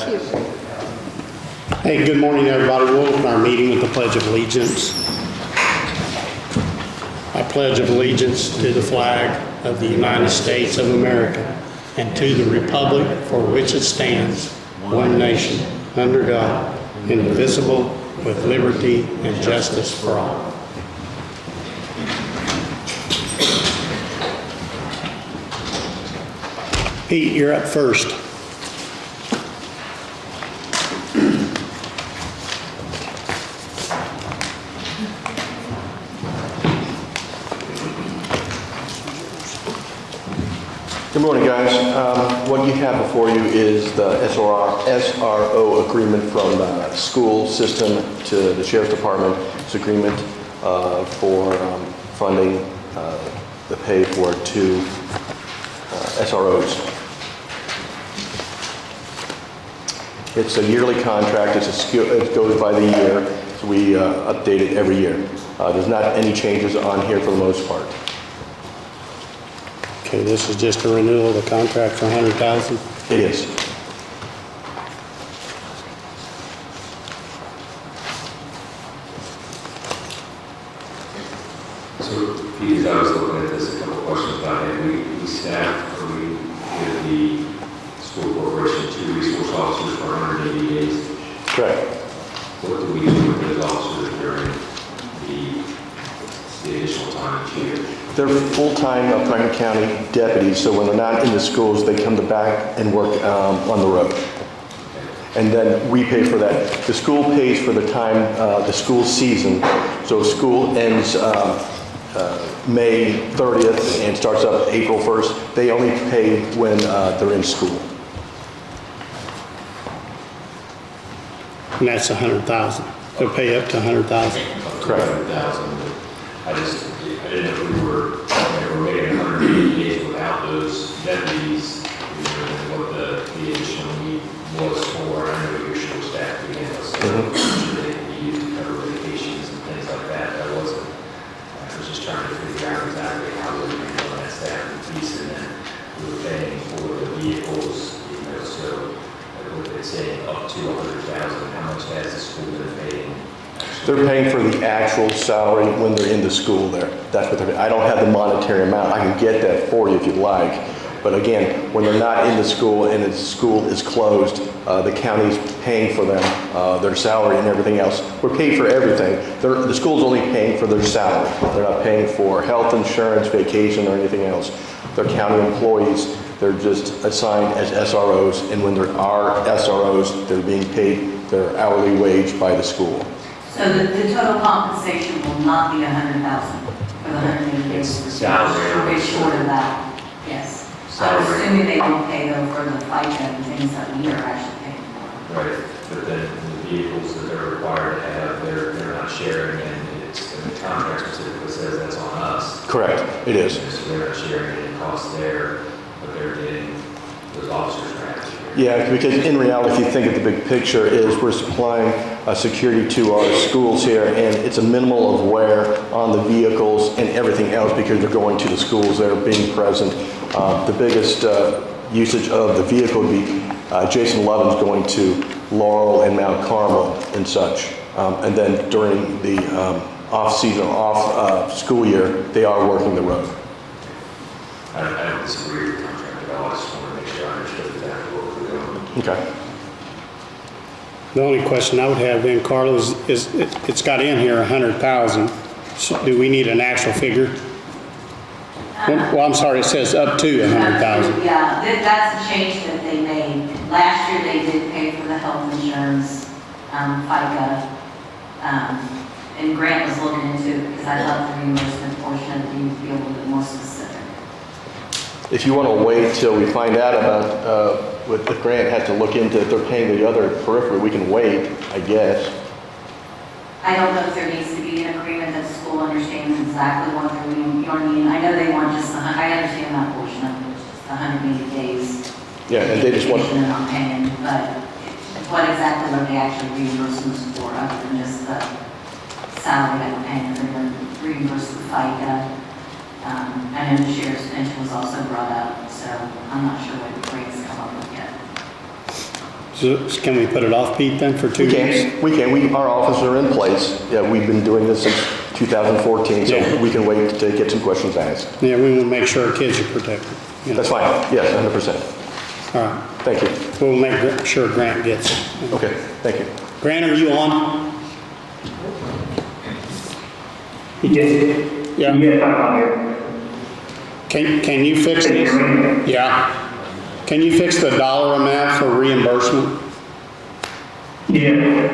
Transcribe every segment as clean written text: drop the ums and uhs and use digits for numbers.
Thank you. Hey, good morning, everybody. We'll open our meeting with the Pledge of Allegiance. I pledge of allegiance to the flag of the United States of America and to the republic for which it stands, one nation, under God, indivisible, with liberty and justice for all. Pete, you're up first. Good morning, guys. What you have before you is the SRO agreement from the school system to the Sheriff's Department. It's agreement for funding the pay for two SROs. It's a yearly contract. It goes by the year, so we update it every year. There's not any changes on here for the most part. Okay, this is just a renewal of the contract for $100,000. It is. So, because I was looking at this, a couple questions about it. We staff, or we give the school corporation 2 resource officers for 180 days. Correct. What do we do with those officers during the additional time each year? They're full-time Franklin County deputies, so when they're not in the schools, they come back and work on the road. And then we pay for that. The school pays for the time, the school season. So if school ends May 30th and starts up April 1st, they only pay when they're in school. And that's $100,000. They'll pay up to $100,000. Correct. 100,000. I didn't know if we were making 180 days without those deputies, what the additional need was for. I know your short staff again was they could be used to cover vacations and things like that. I was just trying to figure out exactly how we were handling that staffing piece, and then we were paying for the vehicles, so with it saying up to 100,000, how much has the school been paying? They're paying for the actual salary when they're in the school there. That's what they're paying. I don't have the monetary amount. I can get that for you if you'd like. But again, when they're not in the school and the school is closed, the county's paying for them, their salary and everything else. We're paid for everything. The school's only paying for their salary. They're not paying for health insurance, vacation, or anything else. They're county employees. They're just assigned as SROs, and when there are SROs, they're being paid their hourly wage by the school. So the total compensation will not be $100,000 for the 180 days. Salary. We're short of that, yes. I'm assuming they don't pay though for the FICA and things that we are actually paying for. Right, but then the vehicles that they're required to have, they're not sharing, and it's, and the contract specifically says that's on us. Correct, it is. So they're not sharing any costs there, but they're getting those officers are actually. Yeah, because in reality, if you think of the big picture, is we're supplying security to our schools here, and it's a minimal of wear on the vehicles and everything else because they're going to the schools, they're being present. The biggest usage of the vehicle would be Jason Levin's going to Laurel and Mount Carmel and such. And then during the off-season, school year, they are working the road. I don't disagree with the contract at all. I just want to make sure I understood exactly what we're doing. Okay. The only question I would have then, Carl, is it's got in here 100,000. So do we need an actual figure? Well, I'm sorry, it says up to 100,000. Yeah, that's a change that they made. Last year they did pay for the health insurance, FICA, and Grant was looking into it because I thought the reimbursement portion of it needed to be a little bit more specific. If you want to wait till we find out about what the grant has to look into, if they're paying the other periphery, we can wait, I guess. I don't know if there needs to be an agreement that the school understands exactly what they're doing. You know what I mean? I know they want just, I understand that portion of it, just 180 days. Yeah, and they just want. They're not paying, but what exactly are they actually reimbursing us for other than just the salary that we're paying for them, reimburse the FICA? I know the sheriff's pension was also brought up, so I'm not sure what the rates come up with yet. So can we put it off, Pete, then, for 2 weeks? We can. Our offices are in place. Yeah, we've been doing this since 2014, so Yeah. we can wait to get some questions asked. Yeah, we want to make sure our kids are protected. You know. That's fine. Yes, 100%. All right. Thank you. We'll make sure Grant gets it. Okay, thank you. Grant, are you on? Yes. Yeah. Yes, I'm on here. Can you fix Can you this? hear me? Yeah. Can you fix the dollar amount for reimbursement? Yes.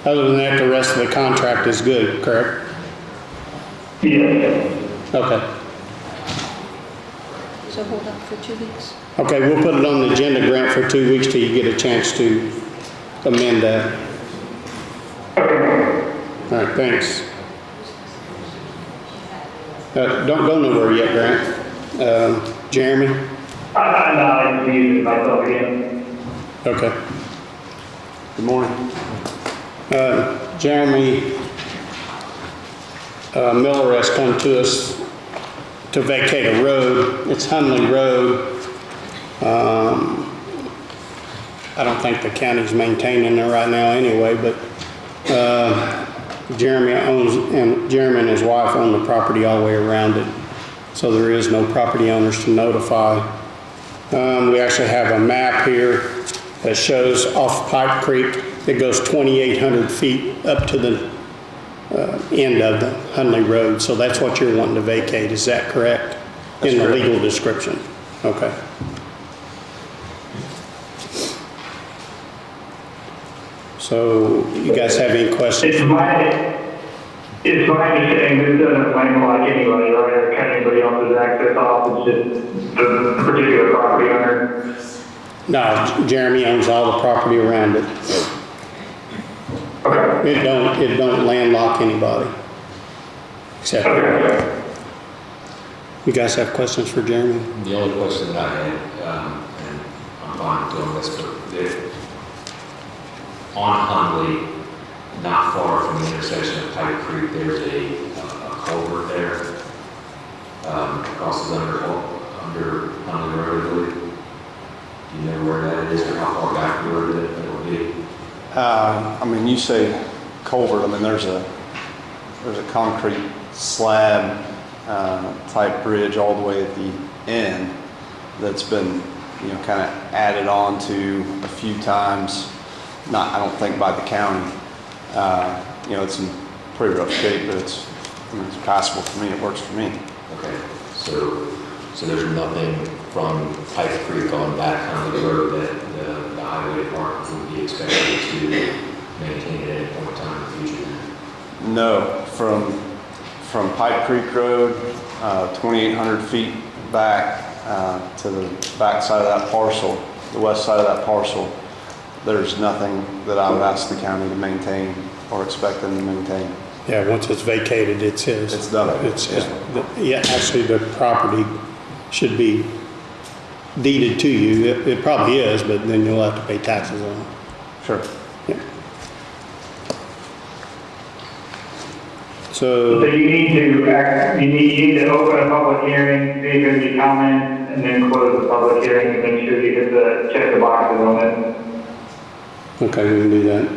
Other than that, the rest of the contract is good, correct? Yes. Okay. So hold up for 2 weeks. Okay, we'll put it on the agenda, Grant, for 2 weeks till you get a chance to amend that. All right, thanks. Don't go nowhere yet, Grant. Jeremy? I'm not using myself again. Okay. Good morning. Jeremy Miller has come to us to vacate a road. It's Hundley Road. I don't think the county's maintaining it right now anyway, but Jeremy and his wife own the property all the way around it, so there is no property owners to notify. We actually have a map here that shows off Pike Creek that goes 2,800 feet up to the end of the Hundley Road. So that's what you're wanting to vacate, is that correct? That's in the correct. legal description. Okay. So you guys have any questions? It's my understanding this doesn't landlock anybody, right, or cut anybody else's access off, it's just the particular property owner. No, Jeremy owns all the property around it. Okay. It don't landlock anybody. Except, Okay. you guys have questions for Jeremy? The only question that I had, and I'm fine doing this, but on Hundley, not far from the intersection of Pike Creek, there's a culvert there. Crosses under Hundley Road, I believe. Do you know where that is, or how far back the road that will be? I mean, you say culvert, I mean, there's a concrete slab type bridge all the way at the end that's been, you know, kind of added on to a few times. Not, I don't think by the county. You know, it's in pretty rough shape, but it's passable for me. It works for me. Okay, so there's nothing from Pike Creek on that kind of road that the highway department would be expected to maintain at any point in time in the future? No, from Pike Creek Road, 2,800 feet back to the back side of that parcel, the west side of that parcel, there's nothing that I would ask the county to maintain or expect them to maintain. Yeah, once it's vacated, it's his. It's done. Yeah, actually, the property should be deeded to you. It probably is, but then you'll have to pay taxes on it. Sure. Yeah. So So, you need to open a public hearing, see if there's any comments, and then close the public hearing and make sure you hit check the boxes on it. okay, we can do that.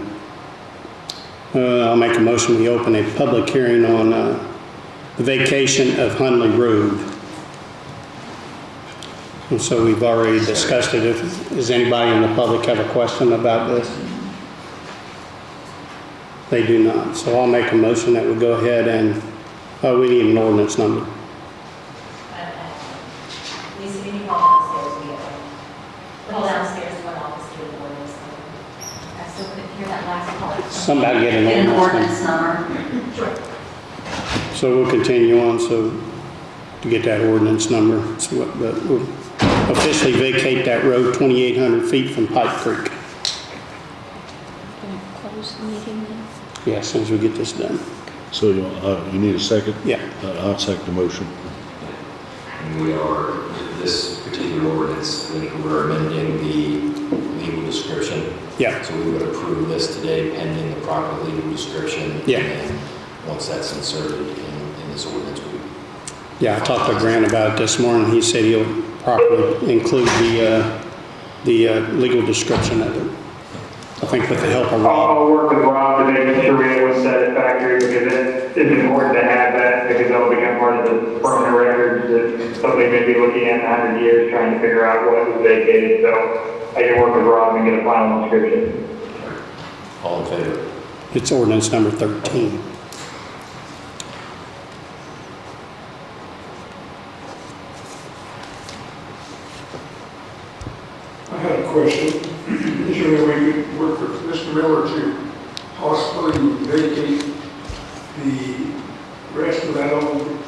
I'll make a motion, we open a public hearing on the vacation of Hundley Road. And so we've already discussed it. Does anybody in the public have a question about this? They do not. So I'll make a motion that we go ahead and, we need an ordinance number. Lisa, can you call downstairs? We call downstairs to my office to the board. I still couldn't hear that last part. Somebody get Get an an ordinance ordinance number. Sure. So we'll continue on, so to get that ordinance number. But we'll officially vacate that road 2,800 feet from Pike Creek. Can I close the meeting then? Yeah, as soon as we get this done. So you need a second? Yeah. I'll second the motion. And this particular ordinance, we're amending the legal description. Yeah. So we would approve this today pending the proper legal description. Yeah. And once that's inserted in this ordinance, we. Yeah, I talked to Grant about it this morning. He said he'll properly include the legal description of it. I think with the help of Rob. I'll work with Rob to make sure we have one satisfactory, because it's important to have that, because that'll become part of the permanent records that somebody may be looking at in 100 years, trying to figure out what was vacated. So I can work with Rob and get a final description. All in favor? It's ordinance number 13. I had a question. Is there any way we could work with Mr. Miller to possibly vacate the rest of that old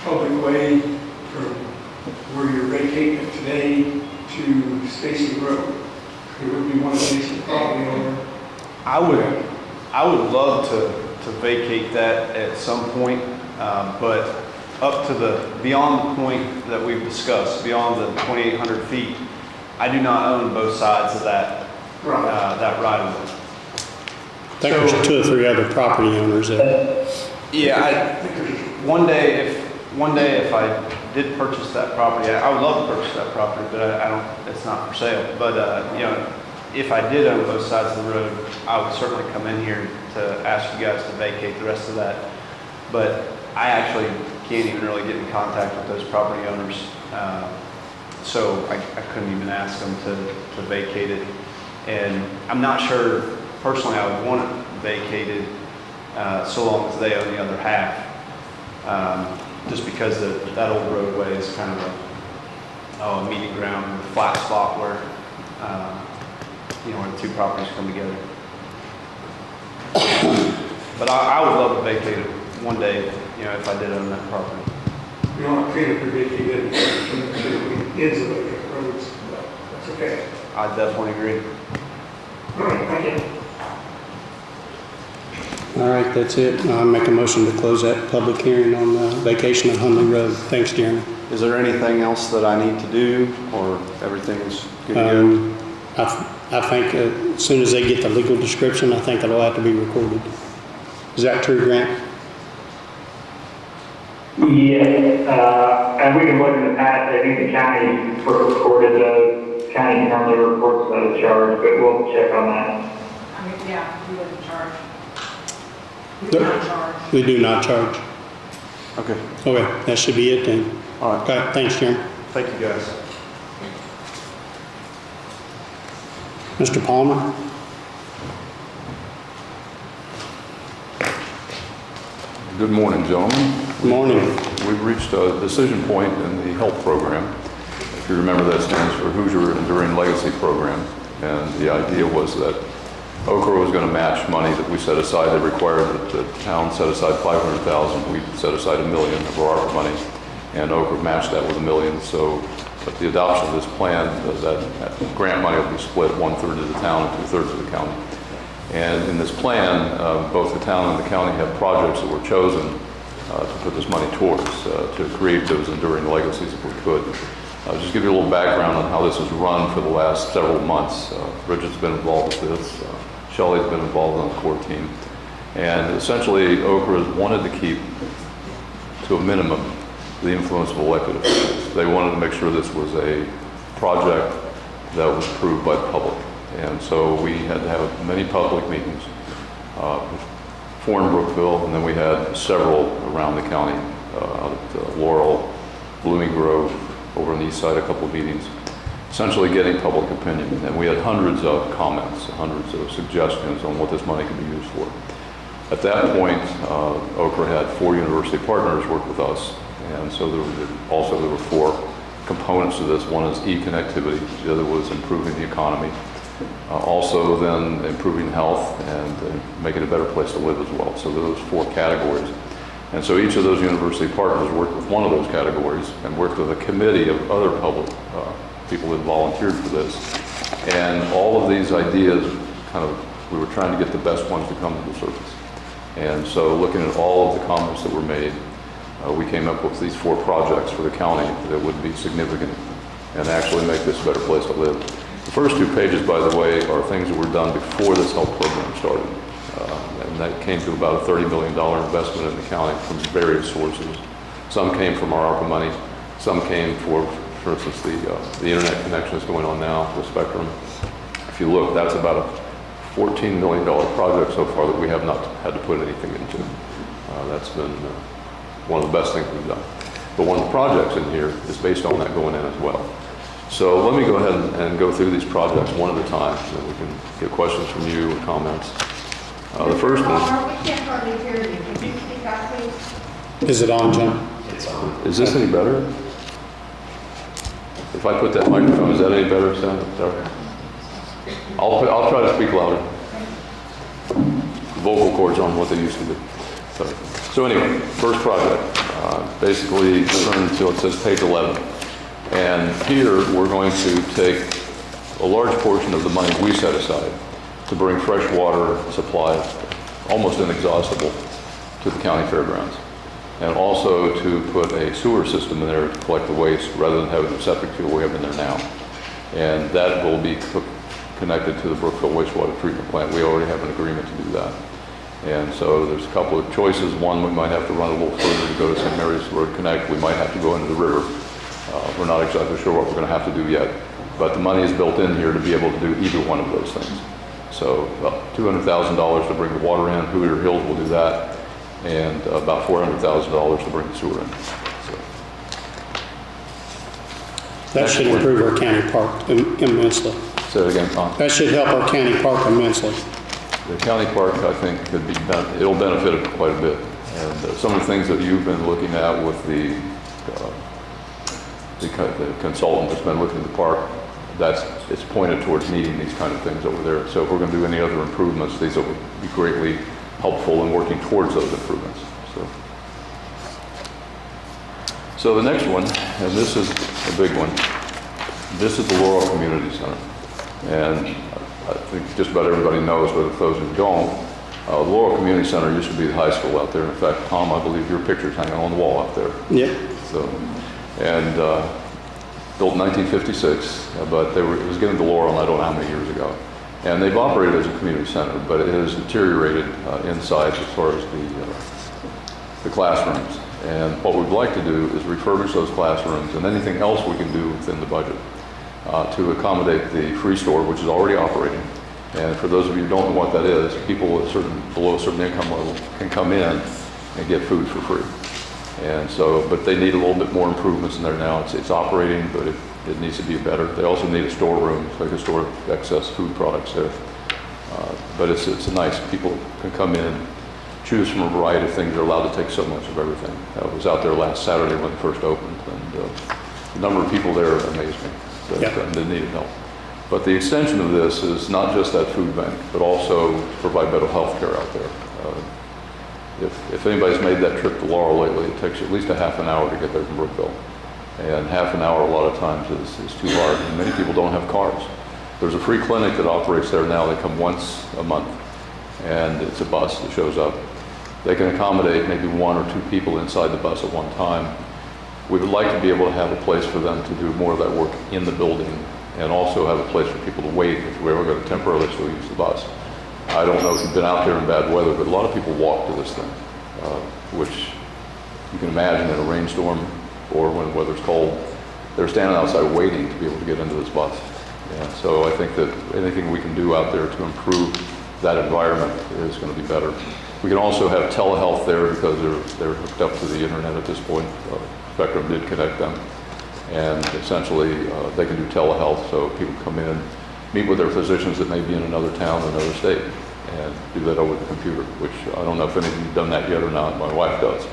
public way from where you're vacating it today to Stacy Road? It would be one Stacy property owner. I would love to vacate that at some point, but up to beyond the point that we've discussed, beyond the 2,800 feet, I do not own both sides of that, that right of way. I think there's 2 or 3 other property owners that, Yeah, one day if I did purchase that property, I would love to purchase that property, but I don't, it's not for sale. But, you know, if I did own both sides of the road, I would certainly come in here to ask you guys to vacate the rest of that. But I actually can't even really get in contact with those property owners. So I couldn't even ask them to vacate it. And I'm not sure, personally, I would want it vacated so long as they own the other half. Just because that old roadway is kind of a meeting ground, a flat spot where, you know, where the 2 properties come together. But I would love to vacate it one day, you know, if I did own that property. You know, I'm cleaning for vacated, ends of the roads, but that's okay. I definitely agree. All right, thank you. all right, that's it. I'll make a motion to close that public hearing on the vacation of Hundley Road. Thanks, Jeremy. Is there anything else that I need to do, or everything's good to go? I think as soon as they get the legal description, I think it'll have to be recorded. Is that true, Grant? Yeah, and we can look in the past, I think the county recorded the county normally reports the charge, but we'll check on that. I mean, yeah, we wouldn't charge. We do not charge. We do not charge. Okay, Okay, that should be it then. all right. Okay, thanks, Jeremy. Thank you, guys. Mr. Palmer? Good morning, gentlemen. Good morning. We've reached a decision point in the HELP program. If you remember, that stands for Hoosier Enduring Legacy Program. And the idea was that Okra was going to match money that we set aside. They required that the town set aside $500,000. We set aside $1 million of our ARPA money, and Okra matched that with $1 million. So, but the adoption of this plan, that grant money will be split 1/3 to the town and 2/3 to the county. And in this plan, both the town and the county have projects that were chosen to put this money towards, to create those enduring legacies if we could. Just give you a little background on how this has run for the last several months. Bridget's been involved with this. Shelley's been involved on the core team. And essentially, Okra wanted to keep to a minimum the influence of elected officials. They wanted to make sure this was a project that was approved by the public. And so we had to have many public meetings in Brookville, and then we had several around the county, out at Laurel, Blooming Grove, over on the east side, a couple of meetings, essentially getting public opinion. And we had hundreds of comments, hundreds of suggestions on what this money could be used for. At that point, Okra had 4 university partners work with us, and so there were 4 components to this. One is e-connectivity, the other was improving the economy. Also then improving health and making a better place to live as well. So those 4 categories. And so each of those university partners worked with one of those categories and worked with a committee of other public people that volunteered for this. And all of these ideas we were trying to get the best ones to come to the surface. And so looking at all of the comments that were made, we came up with these 4 projects for the county that would be significant and actually make this a better place to live. The first 2 pages, by the way, are things that were done before this HELP program started. And that came to about a $30 million investment in the county from various sources. Some came from our ARPA money, some came from for instance, the internet connection is going on now with Spectrum. If you look, that's about a $14 million project so far that we have not had to put anything into. That's been one of the best things we've done. But one of the projects in here is based on that going in as well. So let me go ahead and go through these projects one at a time, so that we can get questions from you or comments. The first one, We can't hardly hear you. Can you speak up, please? Is it on, John? It's on. is this any better? If I put that microphone, is that any better, Sam? Sorry. I'll try to speak louder. Vocal cords on what they used to be. So anyway, first project, basically turn until it says page 11. And here we're going to take a large portion of the money we set aside to bring fresh water supply, almost inexhaustible, to the county fairgrounds. And also to put a sewer system in there to collect the waste rather than having the septic field we have in there now. And that will be connected to the Brookville wastewater treatment plant. We already have an agreement to do that. And so there's a couple of choices. One, we might have to run a little further and go to St. Mary's Road Connect. We might have to go into the river. We're not exactly sure what we're going to have to do yet. But the money is built in here to be able to do either one of those things. So about $200,000 to bring the water in. Hoosier Hills will do that. And about $400,000 to bring the sewer in. So. That should improve our county park immensely. Say it again, Tom. That should help our county park immensely. The county park, I think, could be, it'll benefit it quite a bit. And some of the things that you've been looking at with the consultant that's been looking at the park, it's pointed towards needing these kind of things over there. So if we're going to do any other improvements, these will be greatly helpful in working towards those improvements. So the next one, and this is a big one, this is the Laurel Community Center. And I think just about everybody knows, but if those who don't, the Laurel Community Center used to be the high school out there. In fact, Tom, I believe your picture's hanging on the wall out there. Yep. So, and built in 1956, but it was given to Laurel, I don't know how many years ago. And they've operated as a community center, but it has deteriorated inside as far as the classrooms. And what we'd like to do is refurbish those classrooms and anything else we can do within the budget to accommodate the free store, which is already operating. And for those of you who don't know what that is, people with below a certain income level can come in and get food for free. And so, but they need a little bit more improvements in there now. It's operating, but it needs to be better. They also need a storeroom so they can store excess food products there. But it's nice. People can come in, choose from a variety of things. They're allowed to take so much of everything. I was out there last Saturday when it first opened, and the number of people there amazed me. They needed help. But the extension of this is not just that food bank, but also to provide better health care out there. If anybody's made that trip to Laurel lately, it takes you at least a half an hour to get there from Brookville. And half an hour a lot of times is too hard, and many people don't have cars. There's a free clinic that operates there now. They come once a month, and it's a bus that shows up. They can accommodate maybe one or two people inside the bus at one time. We would like to be able to have a place for them to do more of that work in the building, and also have a place for people to wait if we're ever going to temporarily still use the bus. I don't know if you've been out there in bad weather, but a lot of people walk to this thing, which you can imagine in a rainstorm or when the weather's cold, they're standing outside waiting to be able to get into this bus. And so I think that anything we can do out there to improve that environment is going to be better. We can also have telehealth there because they're hooked up to the internet at this point. Spectrum did connect them. And essentially, they can do telehealth, so people come in, meet with their physicians that may be in another town or another state, and do that over the computer, which I don't know if any of you have done that yet or not. My wife does.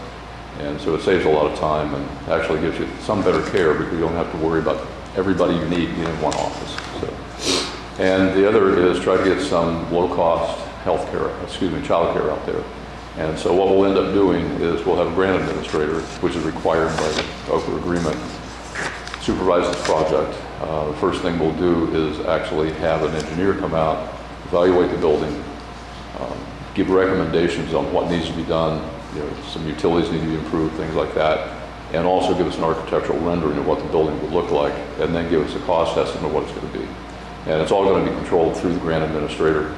And so it saves a lot of time and actually gives you some better care because you don't have to worry about everybody you need being in one office. So. And the other is try to get some low-cost child care out there. And so what we'll end up doing is we'll have a grant administrator, which is required by the OCA agreement, supervise this project. The first thing we'll do is actually have an engineer come out, evaluate the building, give recommendations on what needs to be done. Some utilities need to be improved, things like that, and also give us an architectural rendering of what the building would look like, and then give us a cost estimate of what it's going to be. And it's all going to be controlled through the grant administrator,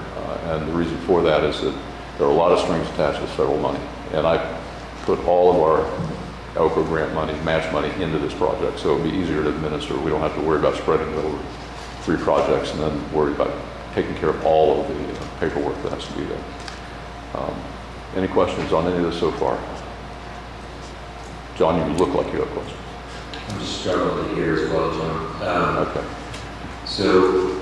and the reason for that is that there are a lot of strings attached to federal money. And I put all of our Okra grant money, match money into this project, so it'll be easier to administer. We don't have to worry about spreading it over 3 projects and then worry about taking care of all of the paperwork that has to be done. Any questions on any of this so far? John, you look like you have questions. I'm just struggling to hear as well, John. Okay. So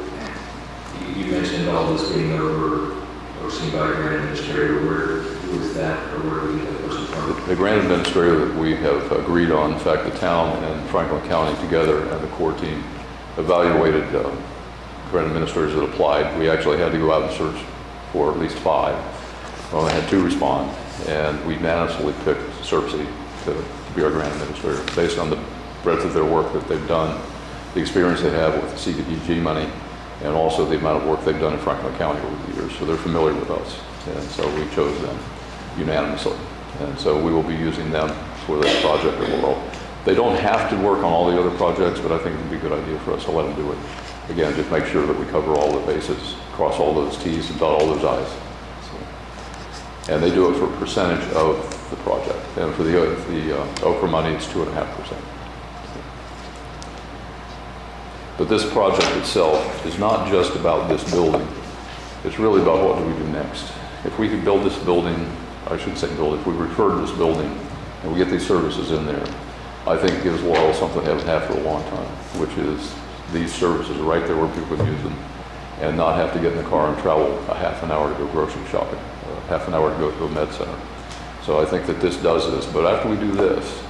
you mentioned all this being overseen by a grant administrator. Who is that, or where do we get that person from? The grant administrator that we have agreed on, in fact, the town and Franklin County together and the core team evaluated grant administrators that applied. We actually had to go out and search for at least 5. We only had 2 respond, and we unanimously picked Serpsey to be our grant administrator based on the breadth of their work that they've done, the experience they have with the CDBG money, and also the amount of work they've done in Franklin County over the years. So they're familiar with us, and so we chose them unanimously. And so we will be using them for this project at Laurel. They don't have to work on all the other projects, but I think it would be a good idea for us to let them do it. Again, just make sure that we cover all the bases, cross all those T's and dot all those I's. So, and they do it for a percentage of the project. And for the Okra money, it's 2.5%. But this project itself is not just about this building. It's really about what do we do next. If we could build this building, I shouldn't say build, if we refer to this building and we get these services in there, I think it gives Laurel something they haven't had for a long time, which is these services right there where people can use them and not have to get in the car and travel a half an hour to go grocery shopping, or half an hour to go to a med center. So I think that this does this. But after we do this,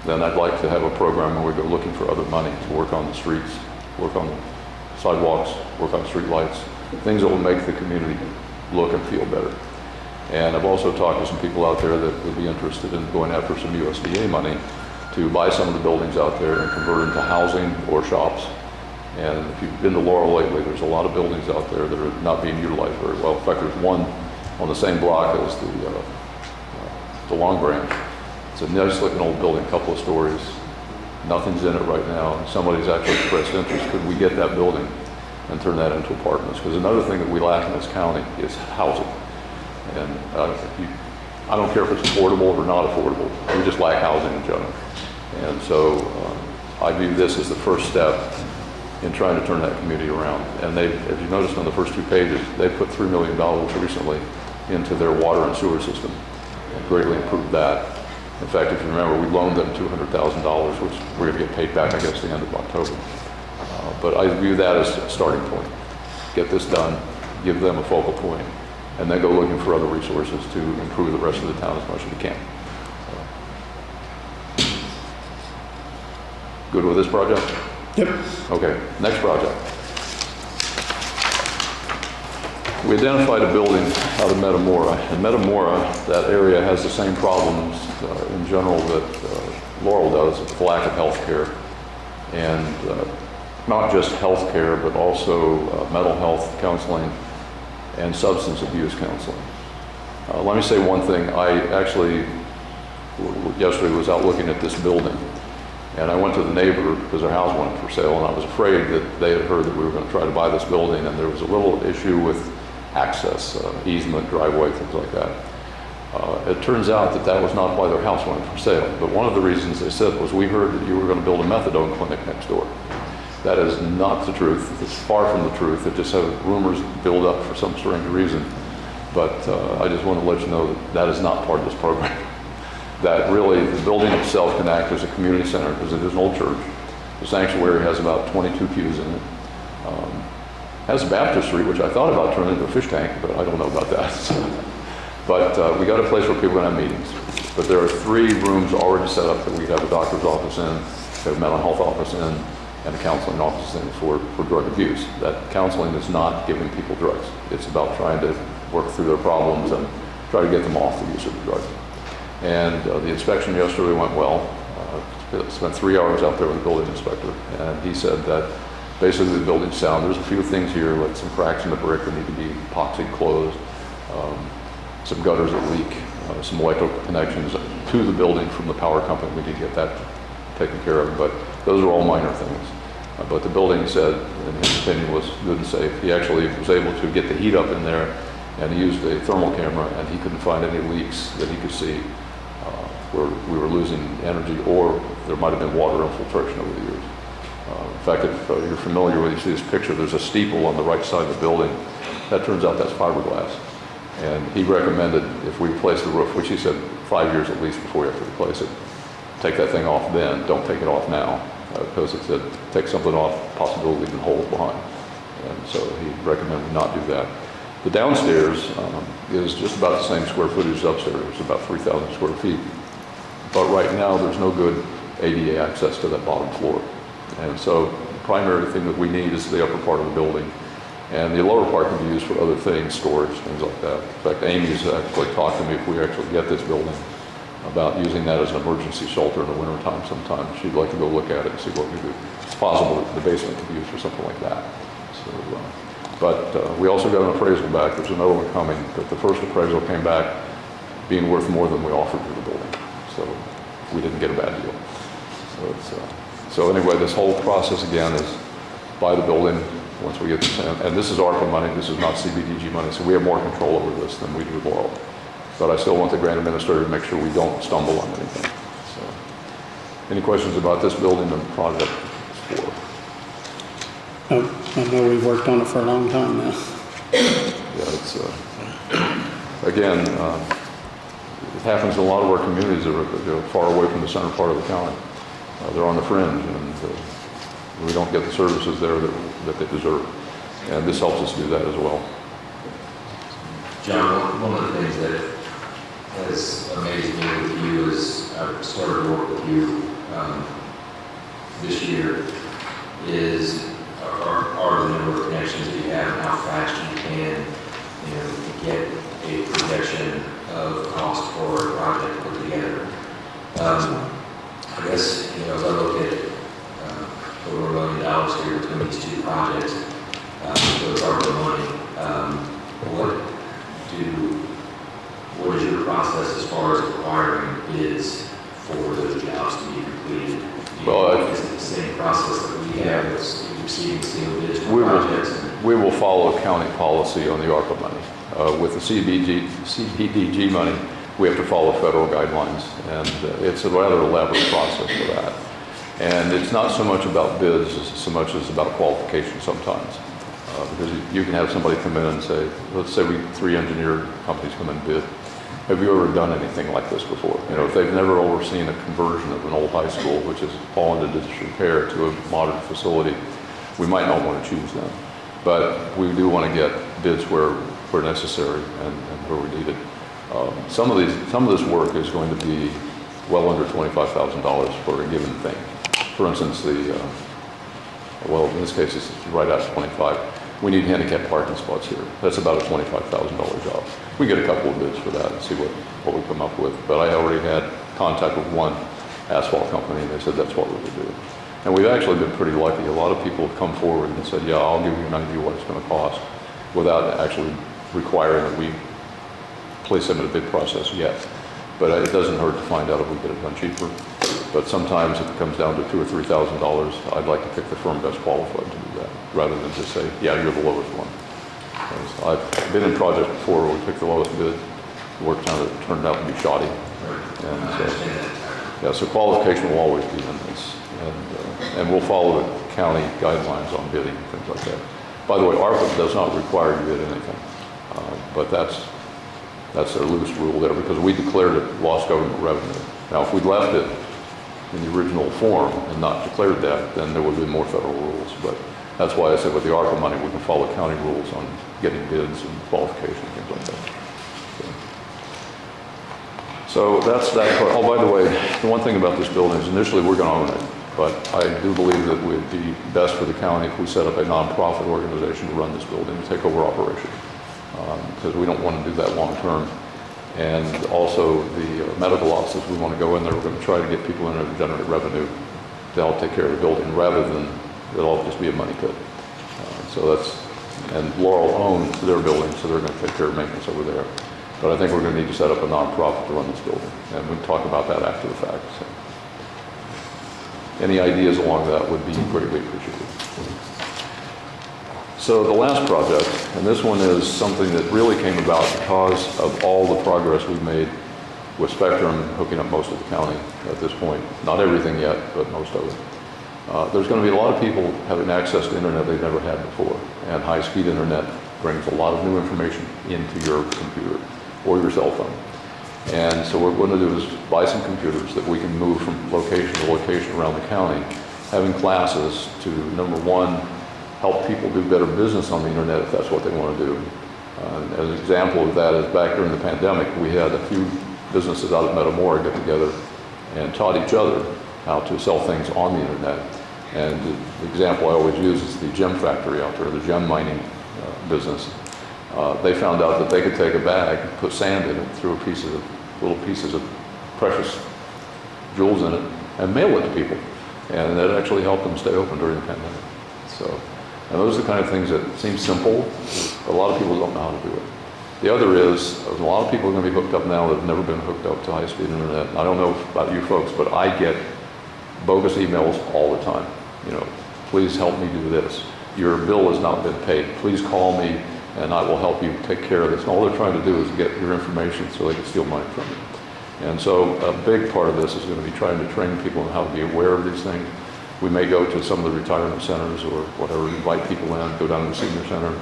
then I'd like to have a program where we go looking for other money to work on the streets, work on the sidewalks, work on street lights, things that will make the community look and feel better. And I've also talked to some people out there that would be interested in going after some USDA money to buy some of the buildings out there and convert into housing or shops. And if you've been to Laurel lately, there's a lot of buildings out there that are not being utilized very well. In fact, there's one on the same block as the Long Branch. It's a nice looking old building, a couple of stories. Nothing's in it right now. Somebody's actually expressed interest. Could we get that building and turn that into apartments? Because another thing that we lack in this county is housing. And I don't care if it's affordable or not affordable. We just lack housing in general. And so I view this as the first step in trying to turn that community around. And they, as you noticed on the first 2 pages, they put $3 million recently into their water and sewer system and greatly improved that. In fact, if you remember, we loaned them $200,000, which we're going to get paid back, I guess, the end of October. But I view that as a starting point. Get this done, give them a focal point, and then go looking for other resources to improve the rest of the town as much as we can. Good with this project? Yep. Okay, next project. We identified a building out of Metamora. And Metamora, that area has the same problems in general that Laurel does, with lack of health care. And not just health care, but also mental health counseling and substance abuse counseling. Let me say one thing. I actually, yesterday was out looking at this building. And I went to the neighbor because their house went for sale, and I was afraid that they had heard that we were going to try to buy this building, and there was a little issue with access, easement, driveway, things like that. It turns out that that was not why their house went for sale, but one of the reasons they said was, we heard that you were going to build a methadone clinic next door. That is not the truth. It's far from the truth. It just has rumors build up for some strange reason. But I just want to let you know that that is not part of this program. That really, the building itself can act as a community center because it is an old church. The sanctuary has about 22 pews in it. Has a baptistry, which I thought about turning into a fish tank, but I don't know about that. But we got a place where people can have meetings. But there are 3 rooms already set up that we have a doctor's office in, we have a mental health office in, and a counseling office in for drug abuse. That counseling is not giving people drugs. It's about trying to work through their problems and try to get them off the use of the drug. And the inspection yesterday went well. Spent 3 hours out there with the building inspector, and he said that basically the building's sound. There's a few things here, like some cracks in the brick that need to be epoxied closed, some gutters that leak, some electrical connections to the building from the power company. We need to get that taken care of, but those are all minor things. But the building, he said, in his opinion, was good and safe. He actually was able to get the heat up in there, and he used a thermal camera, and he couldn't find any leaks that he could see where we were losing energy, or there might have been water infiltration over the years. In fact, if you're familiar with, you see this picture, there's a steeple on the right side of the building. That turns out that's fiberglass. And he recommended if we replace the roof, which he said 5 years at least before we have to replace it, take that thing off then, don't take it off now, because it said take something off, possibility leaving holes behind. And so he recommended not do that. The downstairs is just about the same square footage as upstairs. It's about 3,000 square feet. But right now, there's no good ADA access to that bottom floor. And so the primary thing that we need is the upper part of the building. And the lower part can be used for other things, storage, things like that. In fact, Amy's actually talked to me if we actually get this building about using that as an emergency shelter in the wintertime sometime. She'd like to go look at it and see what we do. It's possible that the basement could be used for something like that. So, but we also got an appraisal back. There's another one coming, but the first appraisal came back being worth more than we offered for the building. So we didn't get a bad deal. So anyway, this whole process again is buy the building once we get this in. And this is ARPA money, this is not CBDG money, so we have more control over this than we do with Laurel. But I still want the grant administrator to make sure we don't stumble on anything. So, any questions about this building and project 4? I know we've worked on it for a long time now. Yeah, it's, again, it happens in a lot of our communities that are far away from the center part of the county. They're on the fringe, and we don't get the services there that they deserve. And this helps us do that as well. John, one of the things that has amazed me with you is I started to work with you this year is are the number of connections that you have and how fast you can, get a projection of cost for a project put together. I guess, as I look at over $1 million here between these two projects, with ARPA money, what is your process as far as acquiring bids for those jobs to be completed? Is it the same process that we have as receiving sealed bids for projects? We will follow county policy on the ARPA money. With the CBDG money, we have to follow federal guidelines, and it's a rather elaborate process for that. And it's not so much about bids so much as about qualification sometimes. Because you can have somebody come in and say, let's say 3 engineer companies come and bid. Have you ever done anything like this before? If they've never overseen a conversion of an old high school, which has fallen into disrepair, to a modern facility, we might not want to choose them. But we do want to get bids where necessary and where we need it. Some of this work is going to be well under $25,000 for a given thing. For instance, well, in this case, it's right at 25. We need handicap parking spots here. That's about a $25,000 job. We get a couple of bids for that and see what we come up with. But I already had contact with one asphalt company, and they said that's what we would do. And we've actually been pretty lucky. A lot of people have come forward and said, yeah, I'll give you an idea what it's going to cost, without actually requiring that we place them in a bid process yet. But it doesn't hurt to find out if we get it done cheaper. But sometimes if it comes down to $2,000 or $3,000, I'd like to pick the firm best qualified to do that, rather than just say, yeah, you're the lowest one. I've been in projects before where we picked the lowest bid. The work turned out to be shoddy. And so qualification will always be in this. And we'll follow the county guidelines on bidding, things like that. By the way, ARPA does not require you to bid anything. But that's a loose rule there, because we declared it lost government revenue. Now, if we'd left it in the original form and not declared that, then there would be more federal rules. But that's why I said with the ARPA money, we can follow county rules on getting bids and qualification, things like that. So that's that part. Oh, by the way, the one thing about this building is initially we're going to own it, but I do believe that it would be best for the county if we set up a nonprofit organization to run this building and take over operation, because we don't want to do that long term. And also the medical offices, we want to go in there, we're going to try to get people in there to generate revenue to help take care of the building, rather than it'll just be a money pit. And Laurel owns their building, so they're going to take care of maintenance over there. But I think we're going to need to set up a nonprofit to run this building, and we can talk about that after the fact. So any ideas along that would be greatly appreciated. So the last project, and this one is something that really came about because of all the progress we've made with Spectrum hooking up most of the county at this point. Not everything yet, but most of it. There's going to be a lot of people having access to internet they've never had before, and high-speed internet brings a lot of new information into your computer or your cell phone. And so what we're going to do is buy some computers that we can move from location to location around the county, having classes to, number one, help people do better business on the internet if that's what they want to do. As an example of that is back during the pandemic, we had a few businesses out of Metamora get together and taught each other how to sell things on the internet. And the example I always use is the gem factory out there, the gem mining business. They found out that they could take a bag, put sand in it, threw little pieces of precious jewels in it, and mail it to people. And that actually helped them stay open during the pandemic. So, and those are the kind of things that seem simple, but a lot of people don't know how to do it. The other is, a lot of people are going to be hooked up now that have never been hooked up to high-speed internet. I don't know about you folks, but I get bogus emails all the time. You know, please help me do this. Your bill has not been paid. Please call me and I will help you take care of this. And all they're trying to do is get your information so they can steal money from you. And so a big part of this is going to be trying to train people on how to be aware of these things. We may go to some of the retirement centers or whatever, invite people in, go down to the senior center,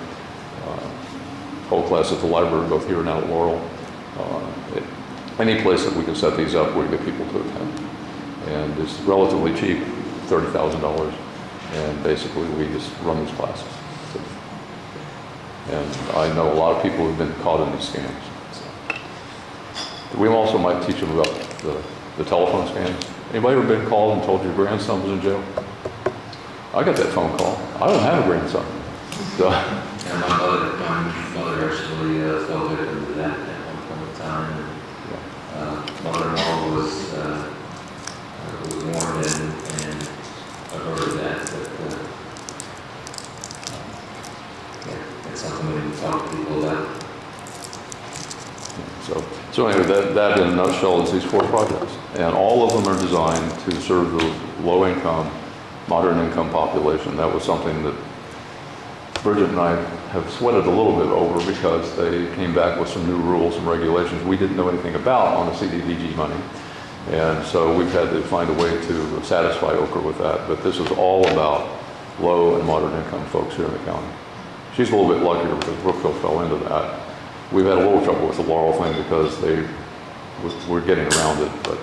hold class at the library, both here and out at Laurel. Any place that we can set these up, we get people to attend. And it's relatively cheap, $30,000, and basically we just run these classes. So, and I know a lot of people who've been caught in these scams. So. We also might teach them about the telephone scams. Anybody ever been called and told your grandson was in jail? I got that phone call. I don't have a grandson. So. And my mother actually fell victim to that at one point in time. Mother-in-law was warned and averted that, but yeah, it's something we need to talk to people about. So anyway, that in a nutshell is these 4 projects. And all of them are designed to serve the low-income, moderate-income population. That was something that Bridget and I have sweated a little bit over because they came back with some new rules and regulations we didn't know anything about on the CDBG money. And so we've had to find a way to satisfy Okra with that. But this is all about low and moderate income folks here in the county. She's a little bit luckier because Brookville fell into that. We've had a little trouble with the Laurel thing because we're getting around it. But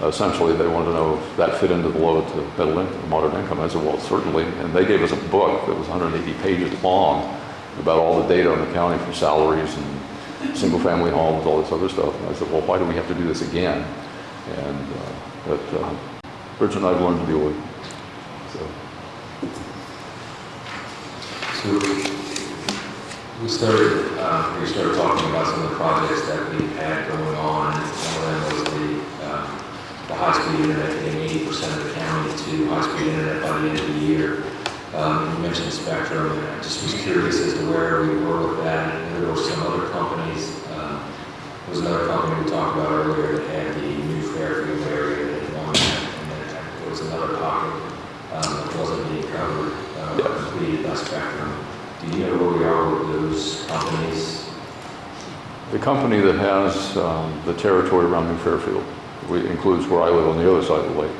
essentially they wanted to know if that fit into the low to middle income, moderate income. I said, well, certainly. And they gave us a book that was 180 pages long about all the data in the county for salaries and single family homes, all this other stuff. And I said, well, why do we have to do this again? And Bridget and I have learned to deal with it. So we started talking about some of the projects that we had going on. One of them was the high-speed internet, getting 80% of the county to high-speed internet by the end of the year. You mentioned Spectrum, and I just was curious as to where we were with that. And there were some other companies. There was another company we talked about earlier that had the new Fairfield area that had won that, and then there was another pocket that wasn't being covered, completed by Spectrum. Do you know where we are with those companies? The company that has the territory around New Fairfield includes where I live on the other side of the lake.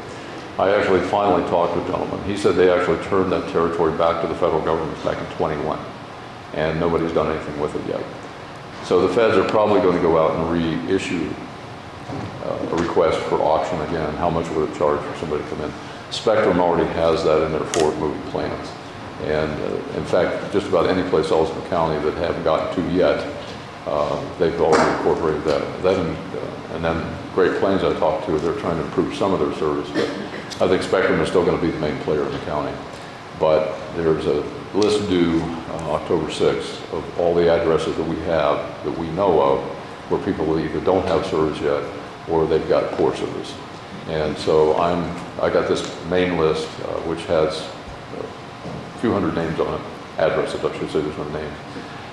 I actually finally talked to a gentleman. He said they actually turned that territory back to the federal government back in 21, and nobody's done anything with it yet. So the feds are probably going to go out and reissue a request for auction again. How much would it charge for somebody to come in? Spectrum already has that in their forward-moving plans. And in fact, just about any place else in the county that haven't gotten to yet, they've already incorporated that. And then Great Plains I talked to, they're trying to improve some of their service, but I think Spectrum is still going to be the main player in the county. But there's a list due October 6th of all the addresses that we have, that we know of, where people either don't have service yet or they've got poor service. And so I got this main list, which has a few hundred names on it, addresses, I should say, there's no names.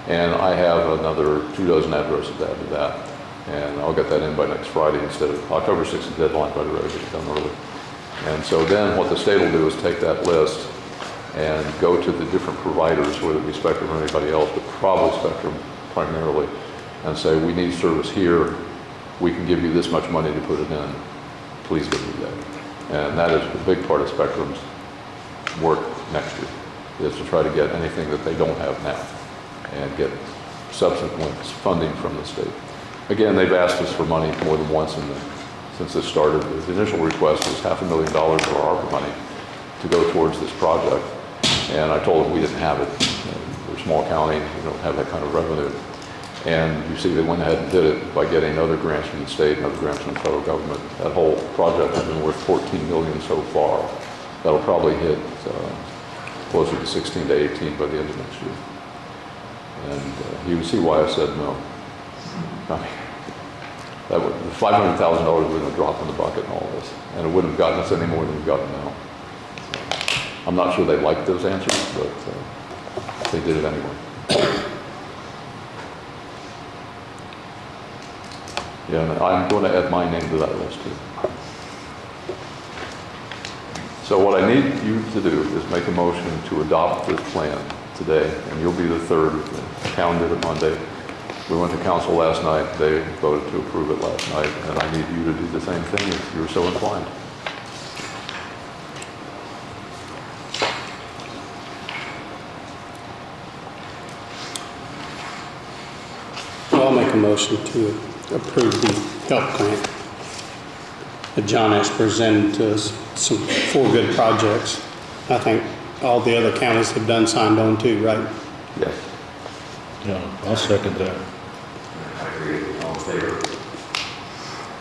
And I have another 24 addresses to add to that. And I'll get that in by next Friday instead of October 6th is the deadline, but I'd rather get it done early. And so then what the state will do is take that list and go to the different providers, whether it be Spectrum or anybody else, but probably Spectrum primarily, and say, we need service here we can give you this much money to put it in, please give me that. And that is a big part of Spectrum's work next year, is to try to get anything that they don't have now and get subsequent funding from the state. Again, they've asked us for money more than once since this started. The initial request was $500,000 for ARPA money to go towards this project. And I told them we didn't have it. We're a small county, we don't have that kind of revenue. And you see they went ahead and did it by getting other grants from the state and other grants from the federal government. That whole project has been worth $14 million so far. That'll probably hit closer to 16 to 18 by the end of next year. And you can see why I said no. I mean, that would, the $500,000 would have dropped in the bucket in all this, and it wouldn't have gotten us any more than we've gotten now. So, I'm not sure they liked those answers, but they did it anyway. Yeah, and I'm going to add my name to that list too. So what I need you to do is make a motion to adopt this plan today, and you'll be the third. The town did it Monday. We went to council last night. They voted to approve it last night, and I need you to do the same thing if you're so inclined. I'll make a motion to approve the help grant that John has presented to us, four good projects. I think all the other counties have done signed on too, right? Yes. Yeah, I'll second that. I agree. All in favor?